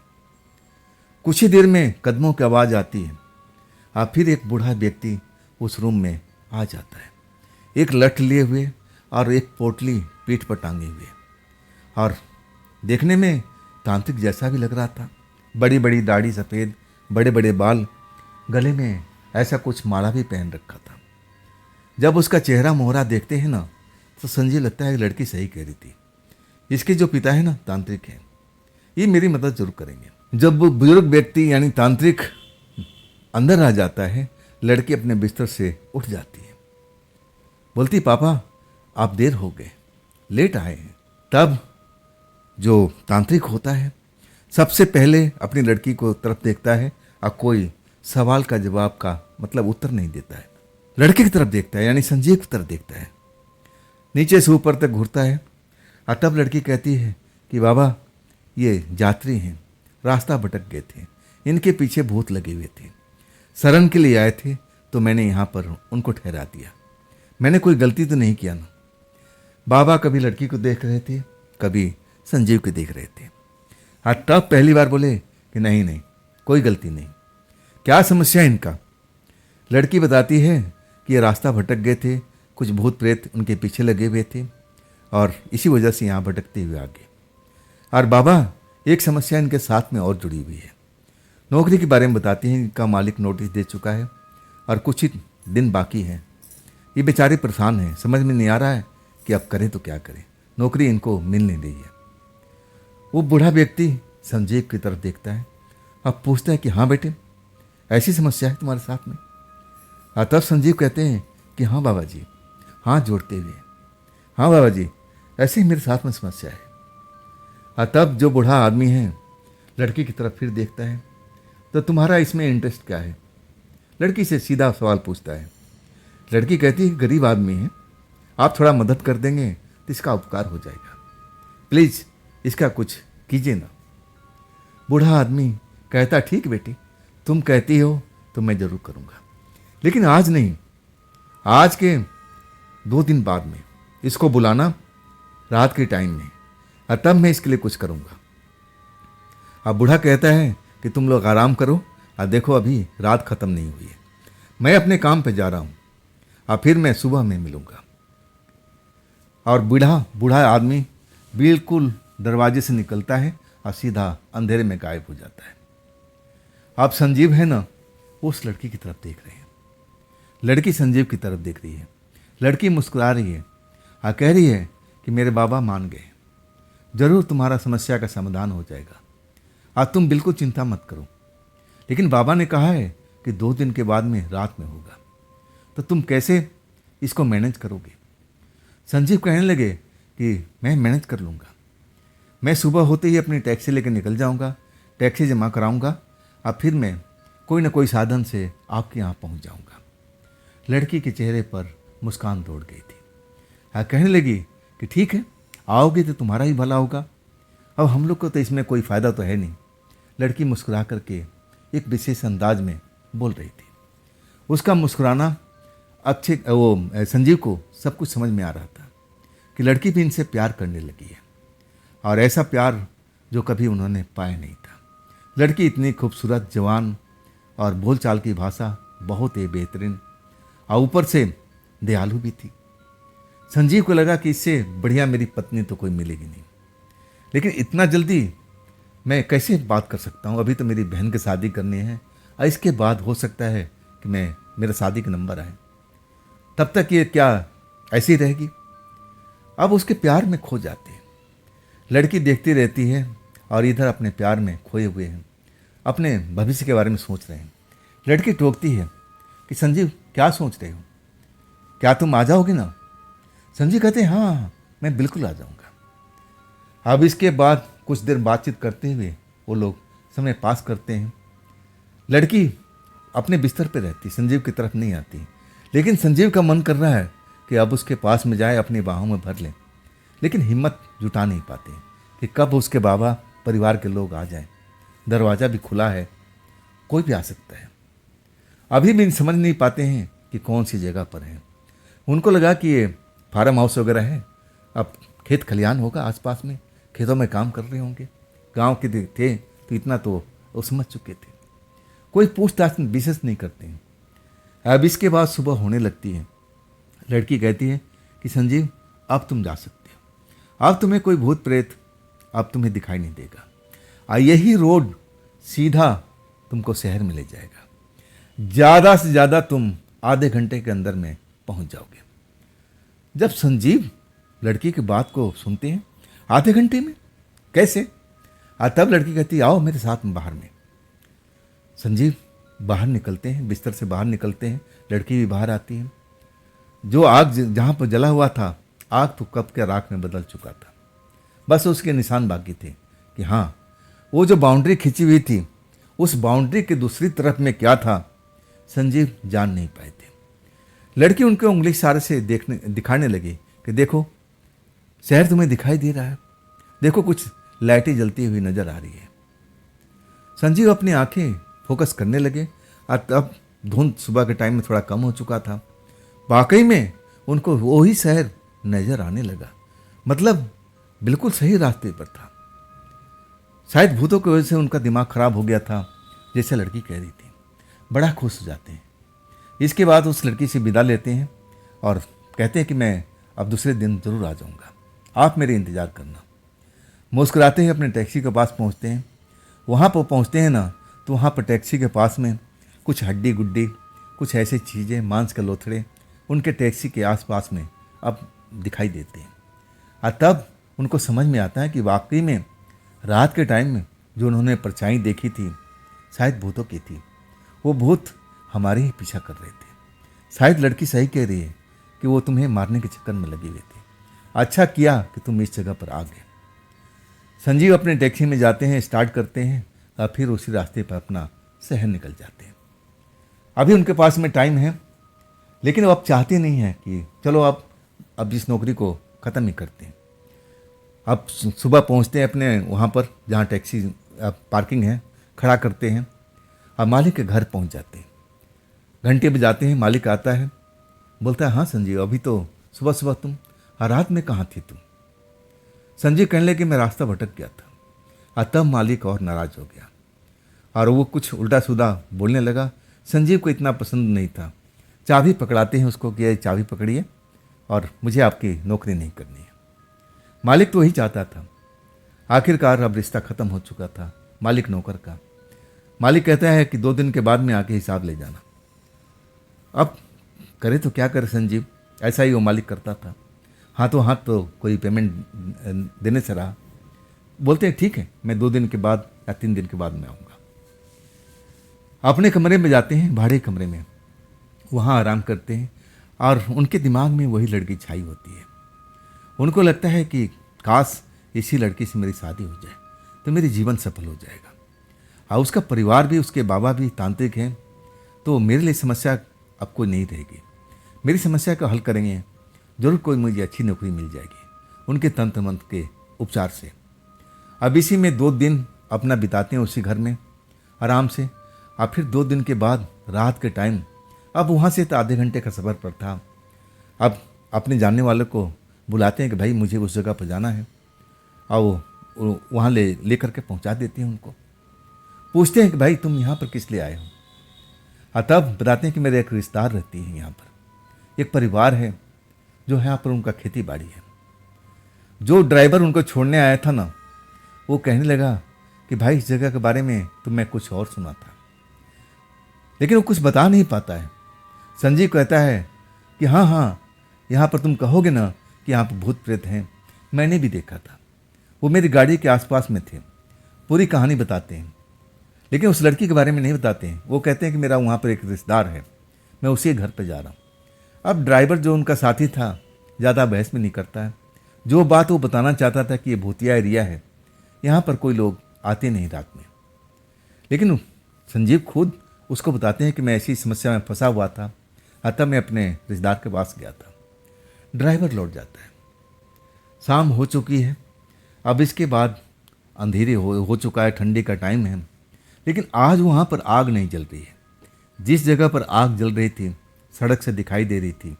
S1: कुछ ही देर में कदमों की आवाज़ आती है और फिर एक बूढ़ा व्यक्ति उस रूम में आ जाता है, एक लठ लिए हुए और एक पोटली पीठ पर टांगे हुए, और देखने में तांत्रिक जैसा भी लग रहा था। बड़ी बड़ी दाढ़ी, सफ़ेद बड़े बड़े बाल, गले में ऐसा कुछ माला भी पहन रखा था। जब उसका चेहरा मोहरा देखते हैं ना तो संजीव लगता है कि लड़की सही कह रही थी, इसके जो पिता है ना तांत्रिक हैं, ये मेरी मदद जरूर करेंगे। जब वो बुजुर्ग व्यक्ति यानी तांत्रिक अंदर आ जाता है, लड़की अपने बिस्तर से उठ जाती है, बोलती पापा आप देर हो गए, लेट आए हैं। तब जो तांत्रिक होता है सबसे पहले अपनी लड़की को तरफ देखता है और कोई सवाल का जवाब का मतलब उत्तर नहीं देता है। लड़के की तरफ देखता है यानी संजीव की तरफ देखता है, नीचे से ऊपर तक घूरता है। और तब लड़की कहती है कि बाबा ये यात्री हैं, रास्ता भटक गए थे, इनके पीछे भूत लगे हुए थे, शरण के लिए आए थे तो मैंने यहाँ पर उनको ठहरा दिया, मैंने कोई गलती तो नहीं किया ना। बाबा कभी लड़की को देख रहे थे, कभी संजीव को देख रहे थे। और तब पहली बार बोले कि नहीं नहीं कोई गलती नहीं, क्या समस्या है इनका। लड़की बताती है कि ये रास्ता भटक गए थे, कुछ भूत प्रेत उनके पीछे लगे हुए थे और इसी वजह से यहाँ भटकते हुए आगे। और बाबा एक समस्या इनके साथ में और जुड़ी हुई है, नौकरी के बारे में बताती हैं। इनका मालिक नोटिस दे चुका है और कुछ ही दिन बाकी हैं, ये बेचारे परेशान हैं, समझ में नहीं आ रहा है कि अब करें तो क्या करें, नौकरी इनको मिल नहीं रही है। वो बूढ़ा व्यक्ति संजीव की तरफ देखता है, अब पूछता है कि हाँ बेटे ऐसी समस्या है तुम्हारे साथ में। तब संजीव कहते हैं कि हाँ बाबा जी, हाथ जोड़ते हुए, हाँ बाबा जी ऐसे ही मेरे साथ में समस्या है। तब जो बूढ़ा आदमी है लड़की की तरफ फिर देखता है, तो तुम्हारा इसमें इंटरेस्ट क्या है, लड़की से सीधा सवाल पूछता है। लड़की कहती है गरीब आदमी है, आप थोड़ा मदद कर देंगे तो इसका उपकार हो जाएगा, प्लीज़ इसका कुछ कीजिए ना। बूढ़ा आदमी कहता ठीक बेटी, तुम कहती हो तो मैं ज़रूर करूँगा, लेकिन आज नहीं, आज के 2 दिन बाद में इसको बुलाना रात के टाइम में, और तब मैं इसके लिए कुछ करूँगा। अब बूढ़ा कहता है कि तुम लोग आराम करो और देखो अभी रात ख़त्म नहीं हुई है, मैं अपने काम पे जा रहा हूँ और फिर मैं सुबह में मिलूँगा। और बूढ़ा आदमी बिल्कुल दरवाजे से निकलता है और सीधा अंधेरे में गायब हो जाता है। अब संजीव है ना उस लड़की की तरफ देख रहे हैं, लड़की संजीव की तरफ देख रही है। लड़की मुस्कुरा रही है और कह रही है कि मेरे बाबा मान गए, ज़रूर तुम्हारा समस्या का समाधान हो जाएगा, आज तुम बिल्कुल चिंता मत करो। लेकिन बाबा ने कहा है कि 2 दिन के बाद में रात में होगा, तो तुम कैसे इसको मैनेज करोगे। संजीव कहने लगे कि मैं मैनेज कर लूँगा, मैं सुबह होते ही अपनी टैक्सी लेकर निकल जाऊँगा, टैक्सी जमा कराऊँगा और फिर मैं कोई ना कोई साधन से आपके यहाँ पहुँच जाऊँगा। लड़की के चेहरे पर मुस्कान दौड़ गई थी, कहने लगी कि ठीक है, आओगे तो तुम्हारा ही भला होगा, अब हम लोग को तो इसमें कोई फ़ायदा तो है नहीं। लड़की मुस्कुरा करके एक विशेष अंदाज में बोल रही थी। उसका मुस्कुराना संजीव को सब कुछ समझ में आ रहा था कि लड़की भी इनसे प्यार करने लगी है, और ऐसा प्यार जो कभी उन्होंने पाया नहीं था। लड़की इतनी खूबसूरत, जवान और बोलचाल की भाषा बहुत ही बेहतरीन और ऊपर से दयालु भी थी। संजीव को लगा कि इससे बढ़िया मेरी पत्नी तो कोई मिलेगी नहीं, लेकिन इतना जल्दी मैं कैसे बात कर सकता हूँ? अभी तो मेरी बहन की शादी करनी है और इसके बाद हो सकता है कि मेरा शादी का नंबर आए, तब तक ये क्या ऐसी रहेगी? अब उसके प्यार में खो जाते हैं। लड़की देखती रहती है और इधर अपने प्यार में खोए हुए हैं, अपने भविष्य के बारे में सोच रहे हैं। लड़की टोकती है कि संजीव क्या सोच रहे हो, क्या तुम आ जाओगे ना? संजीव कहते हैं हाँ मैं बिल्कुल आ जाऊंगा। अब इसके बाद कुछ देर बातचीत करते हुए वो लोग समय पास करते हैं। लड़की अपने बिस्तर पे रहती, संजीव की तरफ नहीं आती, लेकिन संजीव का मन कर रहा है कि अब उसके पास में जाए, अपनी बाहों में भर लें, लेकिन हिम्मत जुटा नहीं पाते कि कब उसके बाबा, परिवार के लोग आ जाएं। दरवाज़ा भी खुला है, कोई भी आ सकता है। अभी भी समझ नहीं पाते हैं कि कौन सी जगह पर है। उनको लगा कि ये फार्म हाउस वगैरह है, अब खेत खलियान होगा आसपास में, खेतों में काम कर रहे होंगे। गांव के थे तो इतना तो वो समझ चुके थे, कोई पूछताछ विशेष नहीं करते हैं। अब इसके बाद सुबह होने लगती है। लड़की कहती है कि संजीव अब तुम जा सकते हो, अब तुम्हें कोई भूत प्रेत अब तुम्हें दिखाई नहीं देगा, और यही रोड सीधा तुमको शहर में ले जाएगा। ज़्यादा से ज़्यादा तुम आधे घंटे के अंदर में पहुंच जाओगे। जब संजीव लड़की की बात को सुनते हैं, आधे घंटे में कैसे? तब लड़की कहती है आओ मेरे साथ में बाहर में। संजीव बाहर निकलते हैं, बिस्तर से बाहर निकलते हैं, लड़की भी बाहर आती है। जो आग जहाँ पर जला हुआ था, आग तो कब के राख में बदल चुका था, बस उसके निशान बाकी थे कि हाँ वो जो बाउंड्री खिंची हुई थी, उस बाउंड्री के दूसरी तरफ में क्या था संजीव जान नहीं पाए थे। लड़की उनके उंगली इशारे से दिखाने लगी कि देखो शहर तुम्हें दिखाई दे रहा है, देखो कुछ लाइटें जलती हुई नजर आ रही है। संजीव अपनी आंखें फोकस करने लगे और तब धुंध सुबह के टाइम में थोड़ा कम हो चुका था। वाकई में उनको वही शहर नजर आने लगा, मतलब बिल्कुल सही रास्ते पर था। शायद भूतों की वजह से उनका दिमाग खराब हो गया था, जैसे लड़की कह रही थी। बड़ा खुश हो जाते हैं। इसके बाद उस लड़की से विदा लेते हैं और कहते हैं कि मैं अब दूसरे दिन जरूर आ जाऊंगा, आप मेरे इंतज़ार करना। मुस्कुराते ही अपने टैक्सी के पास पहुंचते हैं। वहाँ पर पहुंचते हैं ना, तो वहाँ पर टैक्सी के पास में कुछ हड्डी गुड्डी, कुछ ऐसी चीज़ें, मांस के लोथड़े उनके टैक्सी के आसपास में अब दिखाई देते हैं। और तब उनको समझ में आता है कि वाकई में रात के टाइम में जो उन्होंने परछाई देखी थी शायद भूतों की थी। वो भूत हमारे ही पीछा कर रहे थे। शायद लड़की सही कह रही है कि वो तुम्हें मारने के चक्कर में लगे हुए थे। अच्छा किया कि तुम इस जगह पर आ गए। संजीव अपने टैक्सी में जाते हैं, स्टार्ट करते हैं और फिर उसी रास्ते पर अपना शहर निकल जाते हैं। अभी उनके पास में टाइम है, लेकिन वो अब चाहते नहीं हैं कि चलो अब इस नौकरी को ख़त्म ही करते हैं। अब सुबह पहुंचते हैं अपने वहाँ पर जहाँ टैक्सी पार्किंग है, खड़ा करते हैं और मालिक के घर पहुँच जाते हैं। घंटे बजाते हैं, मालिक आता है, बोलता है हाँ संजीव अभी तो सुबह सुबह तुम, और रात में कहाँ थी तुम? संजीव कहने लगे मैं रास्ता भटक गया था। और तब मालिक और नाराज हो गया और वो कुछ उल्टा सीधा बोलने लगा। संजीव को इतना पसंद नहीं था। चाबी पकड़ाते हैं उसको कि चाबी पकड़िए और मुझे आपकी नौकरी नहीं करनी है। मालिक तो वही चाहता था। आखिरकार अब रिश्ता ख़त्म हो चुका था मालिक नौकर का। मालिक कहता है कि 2 दिन के बाद में आके हिसाब ले जाना। अब करे तो क्या करे संजीव, ऐसा ही वो मालिक करता था। हाथों हाथ तो कोई पेमेंट देने से रहा। बोलते हैं ठीक है मैं 2 दिन के बाद या 3 दिन के बाद में आऊँगा। अपने कमरे में जाते हैं, भाड़े कमरे में, वहाँ आराम करते हैं और उनके दिमाग में वही लड़की छाई होती है। उनको लगता है कि काश इसी लड़की से मेरी शादी हो जाए तो मेरी जीवन सफल हो जाएगा। और उसका परिवार भी, उसके बाबा भी तांत्रिक हैं, तो मेरे लिए समस्या अब कोई नहीं रहेगी। मेरी समस्या का हल करेंगे, जरूर कोई मुझे अच्छी नौकरी मिल जाएगी उनके तंत्र मंत्र के उपचार से। अब इसी में 2 दिन अपना बिताते हैं उसी घर में आराम से। और फिर 2 दिन के बाद रात के टाइम, अब वहाँ से तो आधे घंटे का सफ़र पर था, अब अपने जानने वालों को बुलाते हैं कि भाई मुझे उस जगह पर जाना है, और वो वहाँ ले कर के पहुँचा देते हैं उनको। पूछते हैं कि भाई तुम यहाँ पर किस लिए आए हो। तब बताते हैं कि मेरे एक रिश्तेदार रहती है यहाँ पर, एक परिवार है जो यहाँ पर उनका खेती बाड़ी है। जो ड्राइवर उनको छोड़ने आया था ना, वो कहने लगा कि भाई इस जगह के बारे में तो मैं कुछ और सुना था, लेकिन वो कुछ बता नहीं पाता है। संजीव कहता है कि हाँ हाँ, यहाँ पर तुम कहोगे ना कि यहाँ पर भूत प्रेत हैं, मैंने भी देखा था, वो मेरी गाड़ी के आसपास में थे। पूरी कहानी बताते हैं, लेकिन उस लड़की के बारे में नहीं बताते हैं। वो कहते हैं कि मेरा वहाँ पर एक रिश्तेदार है, मैं उसी घर पर जा रहा हूँ। अब ड्राइवर जो उनका साथी था ज़्यादा बहस में नहीं करता है। जो बात वो बताना चाहता था कि ये भूतिया एरिया है, यहाँ पर कोई लोग आते नहीं रात में। लेकिन संजीव खुद उसको बताते हैं कि मैं ऐसी समस्या में फंसा हुआ था, अतः मैं अपने रिश्तेदार के पास गया था। ड्राइवर लौट जाता है। शाम हो चुकी है, अब इसके बाद अंधेरे हो चुका है, ठंडी का टाइम है, लेकिन आज वहाँ पर आग नहीं जल रही है। जिस जगह पर आग जल रही थी सड़क से दिखाई दे रही थी।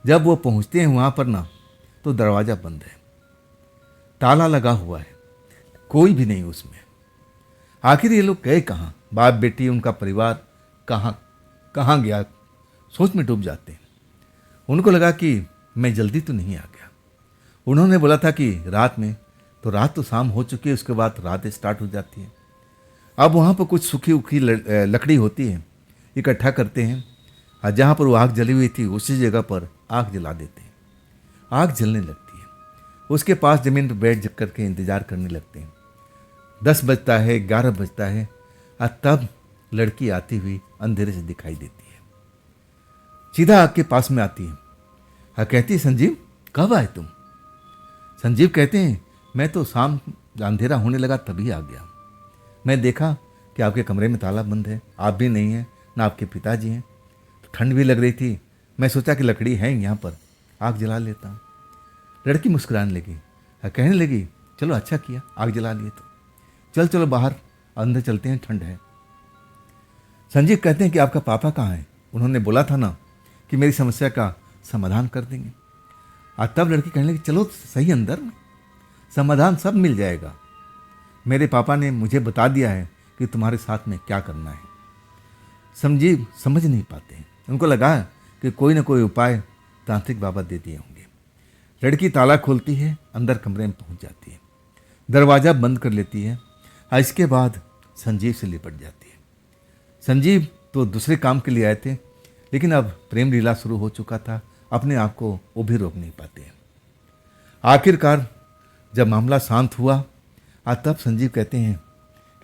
S1: जब वो पहुँचते हैं वहाँ पर ना, तो दरवाज़ा बंद है, ताला लगा हुआ है, कोई भी नहीं उसमें। आखिर ये लोग गए कहाँ? बाप बेटी उनका परिवार कहाँ कहाँ गया? सोच में डूब जाते हैं। उनको लगा कि मैं जल्दी तो नहीं आ गया। उन्होंने बोला था कि रात में, तो रात तो शाम हो चुकी है, उसके बाद रात स्टार्ट हो जाती है। अब वहाँ पर कुछ सूखी उखी लकड़ी होती है, इकट्ठा करते हैं, और जहाँ पर वो आग जली हुई थी उसी जगह पर आग जला देते हैं। आग जलने लगती है, उसके पास ज़मीन पर बैठ करके इंतज़ार करने लगते हैं। 10 बजता है, 11 बजता है, और तब लड़की आती हुई अंधेरे से दिखाई देती है। सीधा आग के पास में आती है और कहती है, संजीव कब आए तुम? संजीव कहते हैं, मैं तो शाम अंधेरा होने लगा तभी आ गया। मैं देखा कि आपके कमरे में ताला बंद है, आप भी नहीं हैं, ना आपके पिताजी हैं। ठंड भी लग रही थी, मैं सोचा कि लकड़ी है यहाँ पर, आग जला लेता हूँ। लड़की मुस्कुराने लगी और कहने लगी, चलो अच्छा किया आग जला लिए तो, चल चलो बाहर अंदर चलते हैं, ठंड है। संजीव कहते हैं कि आपका पापा कहाँ है? उन्होंने बोला था ना कि मेरी समस्या का समाधान कर देंगे। और तब लड़की कहने लगी, चलो सही अंदर, समाधान सब मिल जाएगा। मेरे पापा ने मुझे बता दिया है कि तुम्हारे साथ में क्या करना है। संजीव समझ नहीं पाते हैं, उनको लगा कि कोई ना कोई उपाय तांत्रिक बाबा दे दिए होंगे। लड़की ताला खोलती है, अंदर कमरे में पहुंच जाती है, दरवाज़ा बंद कर लेती है, और इसके बाद संजीव से लिपट जाती है। संजीव तो दूसरे काम के लिए आए थे, लेकिन अब प्रेम लीला शुरू हो चुका था, अपने आप को वो भी रोक नहीं पाते हैं। आखिरकार जब मामला शांत हुआ, तब संजीव कहते हैं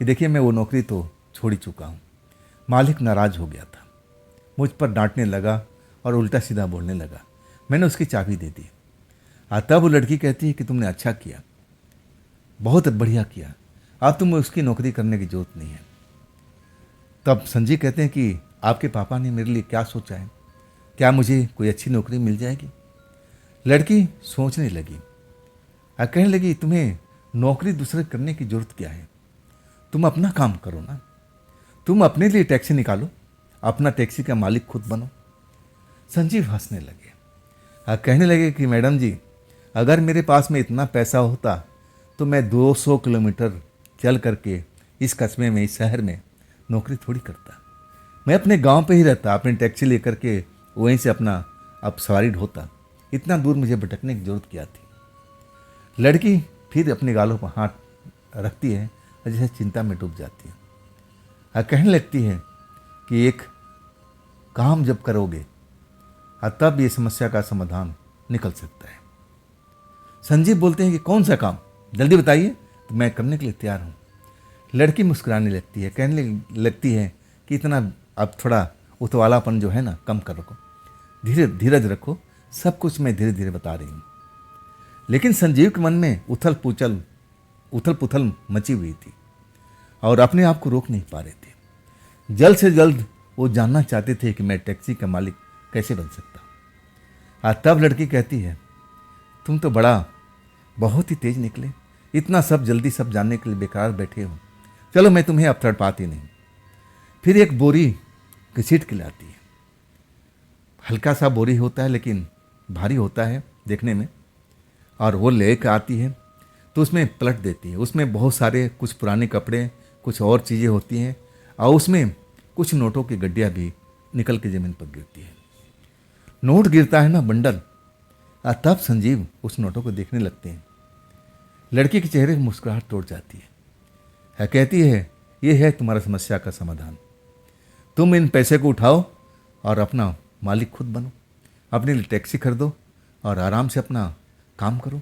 S1: कि देखिए मैं वो नौकरी तो छोड़ ही चुका हूँ। मालिक नाराज़ हो गया था, मुझ पर डांटने लगा और उल्टा सीधा बोलने लगा। मैंने उसकी चाबी दे दी। तब वो लड़की कहती है कि तुमने अच्छा किया, बहुत बढ़िया किया, अब तुम्हें उसकी नौकरी करने की जरूरत नहीं है। तब संजीव कहते हैं कि आपके पापा ने मेरे लिए क्या सोचा है, क्या मुझे कोई अच्छी नौकरी मिल जाएगी? लड़की सोचने लगी और कहने लगी, तुम्हें नौकरी दूसरे करने की जरूरत क्या है? तुम अपना काम करो ना, तुम अपने लिए टैक्सी निकालो, अपना टैक्सी का मालिक खुद बनो। संजीव हंसने लगे और कहने लगे कि मैडम जी, अगर मेरे पास में इतना पैसा होता तो मैं 200 किलोमीटर चल करके इस कस्बे में, इस शहर में नौकरी थोड़ी करता। मैं अपने गांव पे ही रहता, अपनी टैक्सी लेकर के वहीं से अपना अब सवारी ढोता। इतना दूर मुझे भटकने की जरूरत क्या थी? लड़की फिर अपने गालों पर हाथ रखती है और जैसे चिंता में डूब जाती है और कहने लगती है कि एक काम जब करोगे तब ये समस्या का समाधान निकल सकता है। संजीव बोलते हैं कि कौन सा काम, जल्दी बताइए, तो मैं करने के लिए तैयार हूँ। लड़की मुस्कुराने लगती है, कहने लगती है कि इतना अब थोड़ा उतवालापन जो है ना कम कर रखो, धीरज रखो, सब कुछ मैं धीरे धीरे बता रही हूँ। लेकिन संजीव के मन में उथल पुथल मची हुई थी और अपने आप को रोक नहीं पा रहे थे। जल्द से जल्द वो जानना चाहते थे कि मैं टैक्सी का मालिक कैसे बन सकता। तब लड़की कहती है, तुम तो बहुत ही तेज निकले, इतना सब जल्दी सब जानने के लिए बेकार बैठे हो, चलो मैं तुम्हें अब तड़पाती नहीं। फिर एक बोरी घसीट के लाती है, हल्का सा बोरी होता है लेकिन भारी होता है देखने में, और वो लेकर आती है तो उसमें पलट देती है। उसमें बहुत सारे कुछ पुराने कपड़े, कुछ और चीज़ें होती हैं और उसमें कुछ नोटों की गड्डियाँ भी निकल के ज़मीन पर गिरती है। नोट गिरता है ना बंडल, और तब संजीव उस नोटों को देखने लगते हैं। लड़की के चेहरे की मुस्कुराहट टूट जाती है। कहती है, ये है तुम्हारा समस्या का समाधान। तुम इन पैसे को उठाओ और अपना मालिक खुद बनो, अपने लिए टैक्सी खरीदो और आराम से अपना काम करो,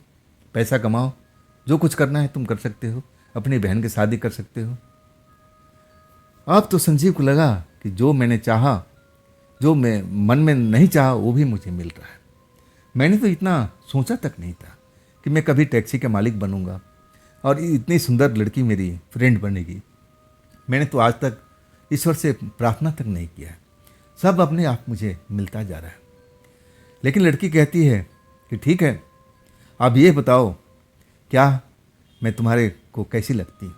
S1: पैसा कमाओ, जो कुछ करना है तुम कर सकते हो, अपनी बहन की शादी कर सकते हो। अब तो संजीव को लगा कि जो मैंने चाहा, जो मैं मन में नहीं चाहा, वो भी मुझे मिल रहा है। मैंने तो इतना सोचा तक नहीं था कि मैं कभी टैक्सी का मालिक बनूंगा और इतनी सुंदर लड़की मेरी फ्रेंड बनेगी। मैंने तो आज तक ईश्वर से प्रार्थना तक नहीं किया है, सब अपने आप मुझे मिलता जा रहा है। लेकिन लड़की कहती है कि ठीक है, अब ये बताओ क्या मैं तुम्हारे को कैसी लगती हूँ।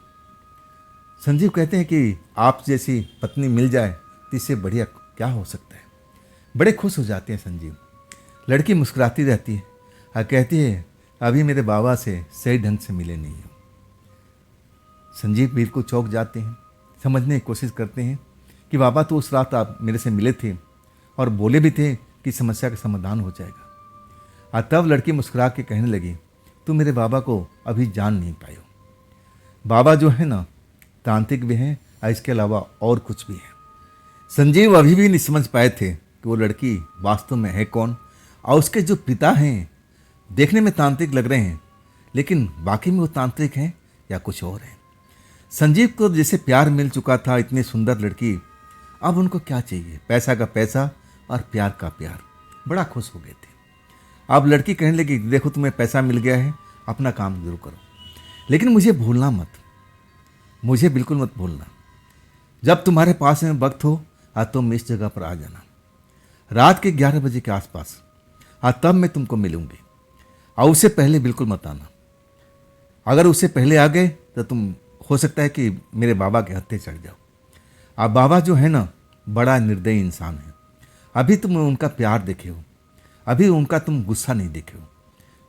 S1: संजीव कहते हैं कि आप जैसी पत्नी मिल जाए तो इससे बढ़िया क्या हो सकता है। बड़े खुश हो जाते हैं संजीव। लड़की मुस्कुराती रहती है और कहती है, अभी मेरे बाबा से सही ढंग से मिले नहीं हो। संजीव बिल्कुल चौंक जाते हैं, समझने की कोशिश करते हैं कि बाबा तो उस रात आप मेरे से मिले थे और बोले भी थे कि समस्या का समाधान हो जाएगा। और तब लड़की मुस्कुरा के कहने लगी, तुम मेरे बाबा को अभी जान नहीं पाए हो। बाबा जो है ना, तांत्रिक भी हैं और इसके अलावा और कुछ भी है। संजीव अभी भी नहीं समझ पाए थे कि वो लड़की वास्तव में है कौन, और उसके जो पिता हैं देखने में तांत्रिक लग रहे हैं, लेकिन बाकी में वो तांत्रिक हैं या कुछ और है। संजीव को जैसे प्यार मिल चुका था, इतनी सुंदर लड़की, अब उनको क्या चाहिए, पैसा का पैसा और प्यार का प्यार। बड़ा खुश हो गए थे। अब लड़की कहने लगी, देखो तुम्हें पैसा मिल गया है, अपना काम जरूर करो, लेकिन मुझे भूलना मत, मुझे बिल्कुल मत भूलना। जब तुम्हारे पास में वक्त हो तुम इस जगह पर आ जाना, रात के 11 बजे के आसपास, तब मैं तुमको मिलूंगी। और उससे पहले बिल्कुल मत आना। अगर उससे पहले आ गए तो तुम हो सकता है कि मेरे बाबा के हत्थे चढ़ जाओ। अब बाबा जो है ना, बड़ा निर्दयी इंसान है। अभी तुम उनका प्यार देखे हो, अभी उनका तुम गुस्सा नहीं देखे हो,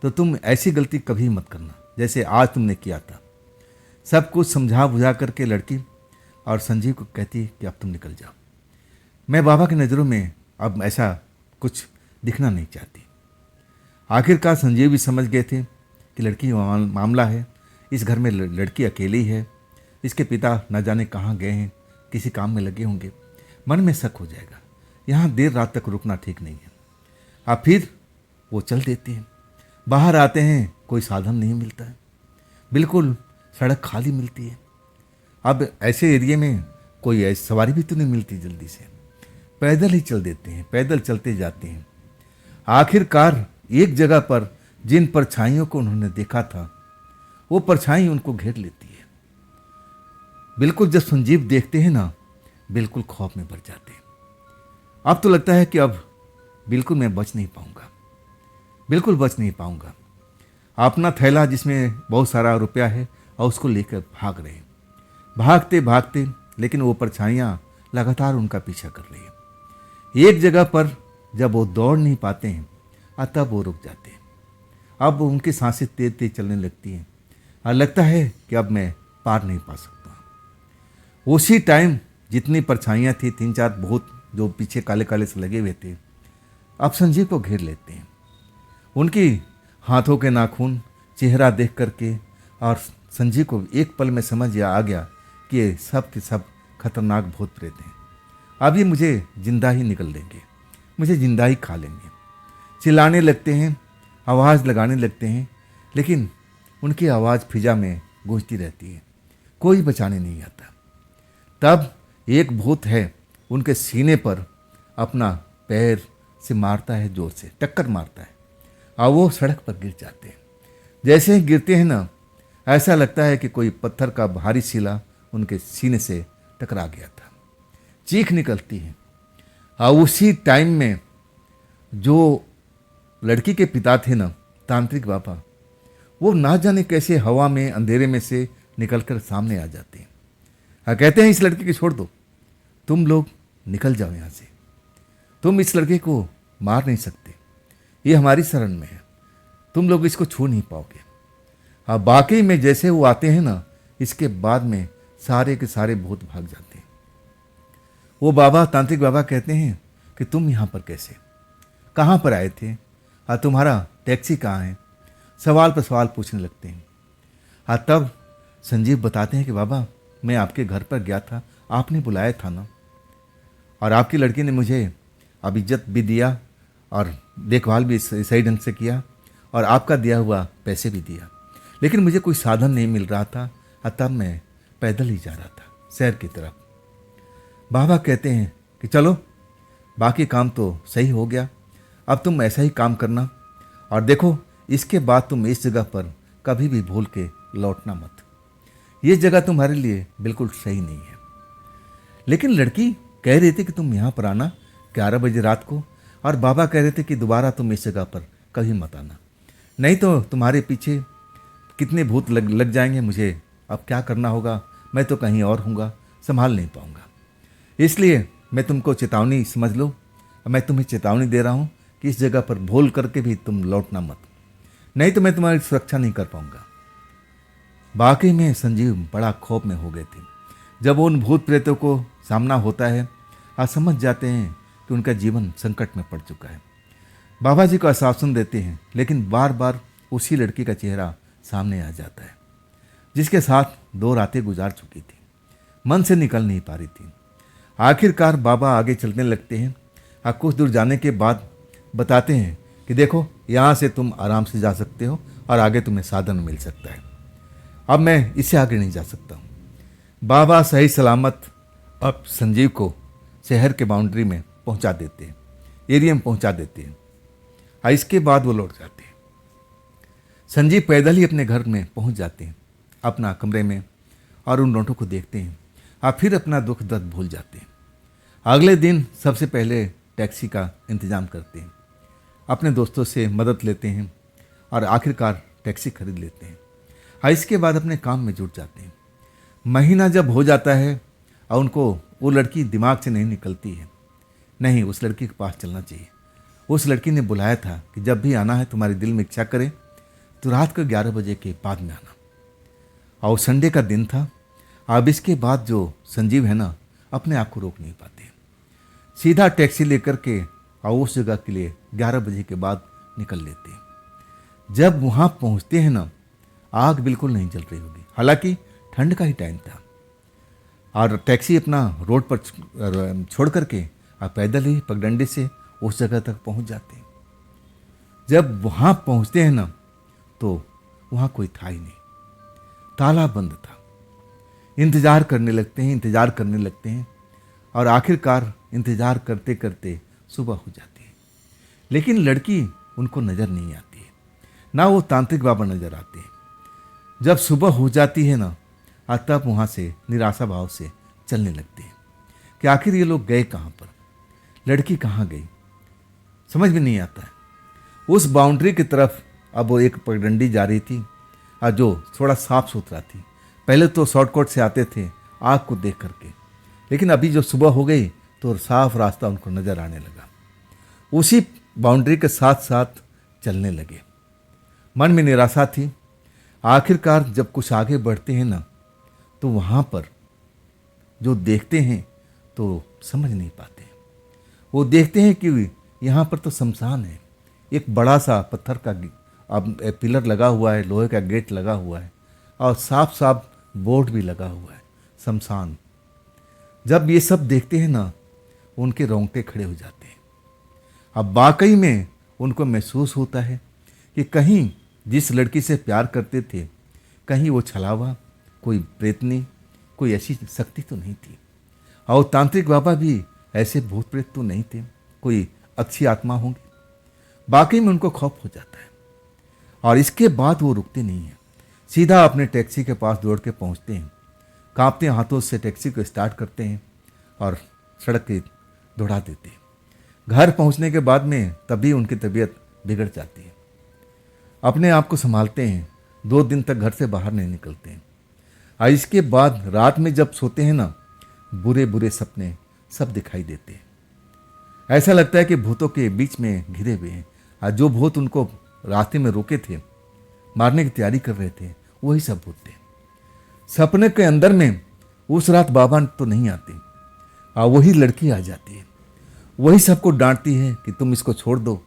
S1: तो तुम ऐसी गलती कभी मत करना जैसे आज तुमने किया था। सब कुछ समझा बुझा करके लड़की और संजीव को कहती है कि अब तुम निकल जाओ, मैं बाबा की नज़रों में अब ऐसा कुछ दिखना नहीं चाहती। आखिरकार संजीव भी समझ गए थे कि लड़की मामला है, इस घर में लड़की अकेली है, इसके पिता न जाने कहाँ गए हैं, किसी काम में लगे होंगे। मन में शक हो जाएगा, यहाँ देर रात तक रुकना ठीक नहीं है। अब फिर वो चल देते हैं। बाहर आते हैं, कोई साधन नहीं मिलता है, बिल्कुल सड़क खाली मिलती है। अब ऐसे एरिया में कोई ऐसी सवारी भी तो नहीं मिलती जल्दी से, पैदल ही चल देते हैं, पैदल चलते जाते हैं। आखिरकार एक जगह पर जिन परछाइयों को उन्होंने देखा था, वो परछाई उनको घेर लेती है। बिल्कुल जब संजीव देखते हैं ना, बिल्कुल खौफ में भर जाते हैं। अब तो लगता है कि अब बिल्कुल मैं बच नहीं पाऊंगा, बिल्कुल बच नहीं पाऊंगा। अपना थैला जिसमें बहुत सारा रुपया है और उसको लेकर भाग रहे हैं, भागते भागते, लेकिन वो परछाइयाँ लगातार उनका पीछा कर रही है। एक जगह पर जब वो दौड़ नहीं पाते हैं तब वो रुक जाते हैं। अब उनकी सांसें तेज तेज चलने लगती हैं और लगता है कि अब मैं पार नहीं पा सकता। उसी टाइम जितनी परछाइयाँ थी, 3-4 भूत जो पीछे काले काले से लगे हुए थे, अब संजीव को घेर लेते हैं। उनकी हाथों के नाखून, चेहरा देख करके, और संजीव को एक पल में समझ आ गया कि ये सब के सब खतरनाक भूत प्रेत हैं। अब ये मुझे जिंदा ही निकल देंगे, मुझे जिंदा ही खा लेंगे। चिल्लाने लगते हैं, आवाज़ लगाने लगते हैं, लेकिन उनकी आवाज़ फिजा में गूंजती रहती है, कोई बचाने नहीं आता। तब एक भूत है, उनके सीने पर अपना पैर से मारता है, जोर से टक्कर मारता है, और वो सड़क पर गिर जाते हैं। जैसे ही गिरते हैं ना, ऐसा लगता है कि कोई पत्थर का भारी शिला उनके सीने से टकरा गया था। चीख निकलती है। और उसी टाइम में जो लड़की के पिता थे ना, तांत्रिक बाबा, वो ना जाने कैसे हवा में अंधेरे में से निकलकर सामने आ जाते हैं। कहते हैं, इस लड़की को छोड़ दो, तुम लोग निकल जाओ यहाँ से, तुम इस लड़के को मार नहीं सकते, ये हमारी शरण में है, तुम लोग इसको छू नहीं पाओगे। बाकी में जैसे वो आते हैं ना, इसके बाद में सारे के सारे भूत भाग जाते हैं। वो बाबा, तांत्रिक बाबा कहते हैं कि तुम यहाँ पर कैसे, कहाँ पर आए थे, और तुम्हारा टैक्सी कहाँ है, सवाल पर सवाल पूछने लगते हैं। हाँ, तब संजीव बताते हैं कि बाबा, मैं आपके घर पर गया था, आपने बुलाया था ना, और आपकी लड़की ने मुझे अब इज्जत भी दिया और देखभाल भी सही ढंग से किया, और आपका दिया हुआ पैसे भी दिया, लेकिन मुझे कोई साधन नहीं मिल रहा था, तब मैं पैदल ही जा रहा था शहर की तरफ। बाबा कहते हैं कि चलो, बाकी काम तो सही हो गया, अब तुम ऐसा ही काम करना, और देखो इसके बाद तुम इस जगह पर कभी भी भूल के लौटना मत, ये जगह तुम्हारे लिए बिल्कुल सही नहीं है। लेकिन लड़की कह रही थी कि तुम यहाँ पर आना 11 बजे रात को, और बाबा कह रहे थे कि दोबारा तुम इस जगह पर कभी मत आना, नहीं तो तुम्हारे पीछे कितने भूत लग जाएंगे, मुझे अब क्या करना होगा, मैं तो कहीं और हूँगा, संभाल नहीं पाऊँगा। इसलिए मैं तुमको चेतावनी समझ लो, मैं तुम्हें चेतावनी दे रहा हूँ कि इस जगह पर भूल करके भी तुम लौटना मत, नहीं तो मैं तुम्हारी सुरक्षा नहीं कर पाऊँगा। बाकी में संजीव बड़ा खौफ में हो गए थे। जब उन भूत प्रेतों को सामना होता है, आप समझ जाते हैं कि उनका जीवन संकट में पड़ चुका है। बाबा जी को आश्वासन देते हैं, लेकिन बार बार उसी लड़की का चेहरा सामने आ जाता है, जिसके साथ 2 रातें गुजार चुकी थी, मन से निकल नहीं पा रही थी। आखिरकार बाबा आगे चलने लगते हैं, और कुछ दूर जाने के बाद बताते हैं कि देखो, यहाँ से तुम आराम से जा सकते हो, और आगे तुम्हें साधन मिल सकता है, अब मैं इससे आगे नहीं जा सकता हूँ। बाबा सही सलामत अब संजीव को शहर के बाउंड्री में पहुँचा देते हैं, एरिया में पहुँचा देते हैं, और इसके बाद वो लौट जाते हैं। संजीव पैदल ही अपने घर में पहुँच जाते हैं, अपना कमरे में, और उन नोटों को देखते हैं, और फिर अपना दुख दर्द भूल जाते हैं। अगले दिन सबसे पहले टैक्सी का इंतज़ाम करते हैं, अपने दोस्तों से मदद लेते हैं, और आखिरकार टैक्सी खरीद लेते हैं, और इसके बाद अपने काम में जुट जाते हैं। महीना जब हो जाता है और उनको वो लड़की दिमाग से नहीं निकलती है, नहीं, उस लड़की के पास चलना चाहिए। उस लड़की ने बुलाया था कि जब भी आना है, तुम्हारे दिल में इच्छा करे तो रात को 11 बजे के बाद में आना, और संडे का दिन था। अब इसके बाद जो संजीव है ना, अपने आप को रोक नहीं पाते, सीधा टैक्सी लेकर के और उस जगह के लिए 11 बजे के बाद निकल लेते हैं। जब वहाँ पहुँचते हैं ना, आग बिल्कुल नहीं जल रही होगी, हालांकि ठंड का ही टाइम था, और टैक्सी अपना रोड पर छोड़ करके आप पैदल ही पगडंडी से उस जगह तक पहुंच जाते हैं। जब वहां पहुंचते हैं ना, तो वहां कोई था ही नहीं, ताला बंद था। इंतजार करने लगते हैं, और आखिरकार इंतजार करते करते सुबह हो जाती है, लेकिन लड़की उनको नजर नहीं आती है, ना वो तांत्रिक बाबा नजर आते हैं। जब सुबह हो जाती है ना, तब वहाँ से निराशा भाव से चलने लगते हैं कि आखिर ये लोग गए कहाँ पर, लड़की कहाँ गई, समझ में नहीं आता है। उस बाउंड्री की तरफ अब वो एक पगडंडी जा रही थी, और जो थोड़ा साफ सुथरा थी। पहले तो शॉर्टकट से आते थे आग को देख करके, लेकिन अभी जो सुबह हो गई तो साफ रास्ता उनको नजर आने लगा। उसी बाउंड्री के साथ साथ चलने लगे। मन में निराशा थी। आखिरकार जब कुछ आगे बढ़ते हैं ना, तो वहाँ पर जो देखते हैं तो समझ नहीं पाते। वो देखते हैं कि यहाँ पर तो शमशान है, एक बड़ा सा पत्थर का अब पिलर लगा हुआ है, लोहे का गेट लगा हुआ है, और साफ साफ बोर्ड भी लगा हुआ है, शमशान। जब ये सब देखते हैं ना, उनके रोंगटे खड़े हो जाते हैं। अब वाकई में उनको महसूस होता है कि कहीं जिस लड़की से प्यार करते थे, कहीं वो छलावा, कोई प्रेतनी, कोई ऐसी शक्ति तो नहीं थी, और तांत्रिक बाबा भी ऐसे भूत प्रेत तो नहीं थे, कोई अच्छी आत्मा होंगी। वाकई में उनको खौफ हो जाता है, और इसके बाद वो रुकते नहीं हैं, सीधा अपने टैक्सी के पास दौड़ के पहुँचते हैं। कांपते हाथों से टैक्सी को स्टार्ट करते हैं और सड़क पे दौड़ा देते हैं। घर पहुंचने के बाद में तभी उनकी तबीयत बिगड़ जाती है। अपने आप को संभालते हैं, 2 दिन तक घर से बाहर नहीं निकलते हैं। और इसके बाद रात में जब सोते हैं ना, बुरे बुरे सपने सब दिखाई देते हैं। ऐसा लगता है कि भूतों के बीच में घिरे हुए हैं, और जो भूत उनको रास्ते में रोके थे, मारने की तैयारी कर रहे थे, वही सब भूत थे। सपने के अंदर में उस रात बाबा तो नहीं आते, वही लड़की आ जाती है। वही सबको डांटती है कि तुम इसको छोड़ दो,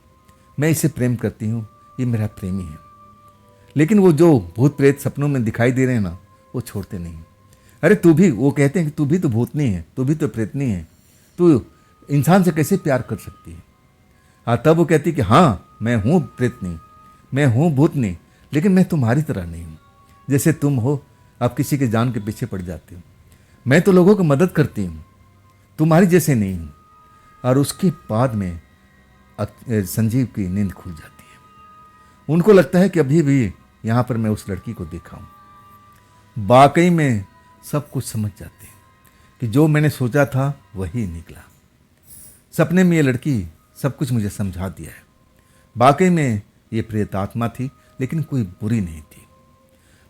S1: मैं इसे प्रेम करती हूँ, ये मेरा प्रेमी है। लेकिन वो जो भूत प्रेत सपनों में दिखाई दे रहे हैं ना, वो छोड़ते नहीं। अरे तू भी, वो कहते हैं कि तू भी तो भूतनी है, तू भी तो प्रेतनी है, तू इंसान से कैसे प्यार कर सकती है। तब वो कहती कि हाँ मैं हूँ प्रेतनी, मैं हूँ भूतनी, लेकिन मैं तुम्हारी तरह नहीं हूँ। जैसे तुम हो, आप किसी के जान के पीछे पड़ जाते हो, मैं तो लोगों को मदद करती हूँ, तुम्हारी जैसे नहीं हूँ। और उसके बाद में संजीव की नींद खुल जाती है। उनको लगता है कि अभी भी यहाँ पर मैं उस लड़की को देखा हूँ। वाकई में सब कुछ समझ जाते हैं कि जो मैंने सोचा था वही निकला। सपने में ये लड़की सब कुछ मुझे समझा दिया है। वाकई में ये प्रेतात्मा थी, लेकिन कोई बुरी नहीं थी।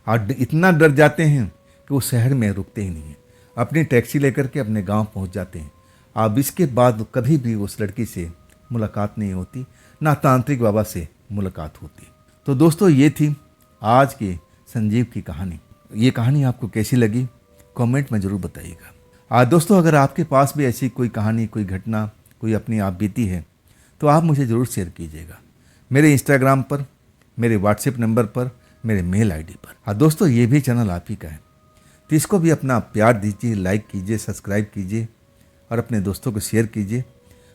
S1: और इतना डर जाते हैं कि वो शहर में रुकते ही नहीं हैं, अपनी टैक्सी लेकर के अपने गांव पहुंच जाते हैं। अब इसके बाद कभी भी उस लड़की से मुलाकात नहीं होती, ना तांत्रिक बाबा से मुलाकात होती। तो दोस्तों, ये थी आज की संजीव की कहानी। ये कहानी आपको कैसी लगी कमेंट में ज़रूर बताइएगा। दोस्तों, अगर आपके पास भी ऐसी कोई कहानी, कोई घटना, कोई अपनी आप बीती है, तो आप मुझे ज़रूर शेयर कीजिएगा, मेरे इंस्टाग्राम पर, मेरे व्हाट्सएप नंबर पर, मेरे मेल आईडी पर। दोस्तों, ये भी चैनल आप ही का है, तो इसको भी अपना प्यार दीजिए, लाइक कीजिए, सब्सक्राइब कीजिए और अपने दोस्तों को शेयर कीजिए।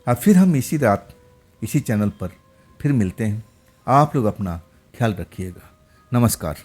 S1: फिर हम इसी रात इसी चैनल पर फिर मिलते हैं। आप लोग अपना ख्याल रखिएगा। नमस्कार।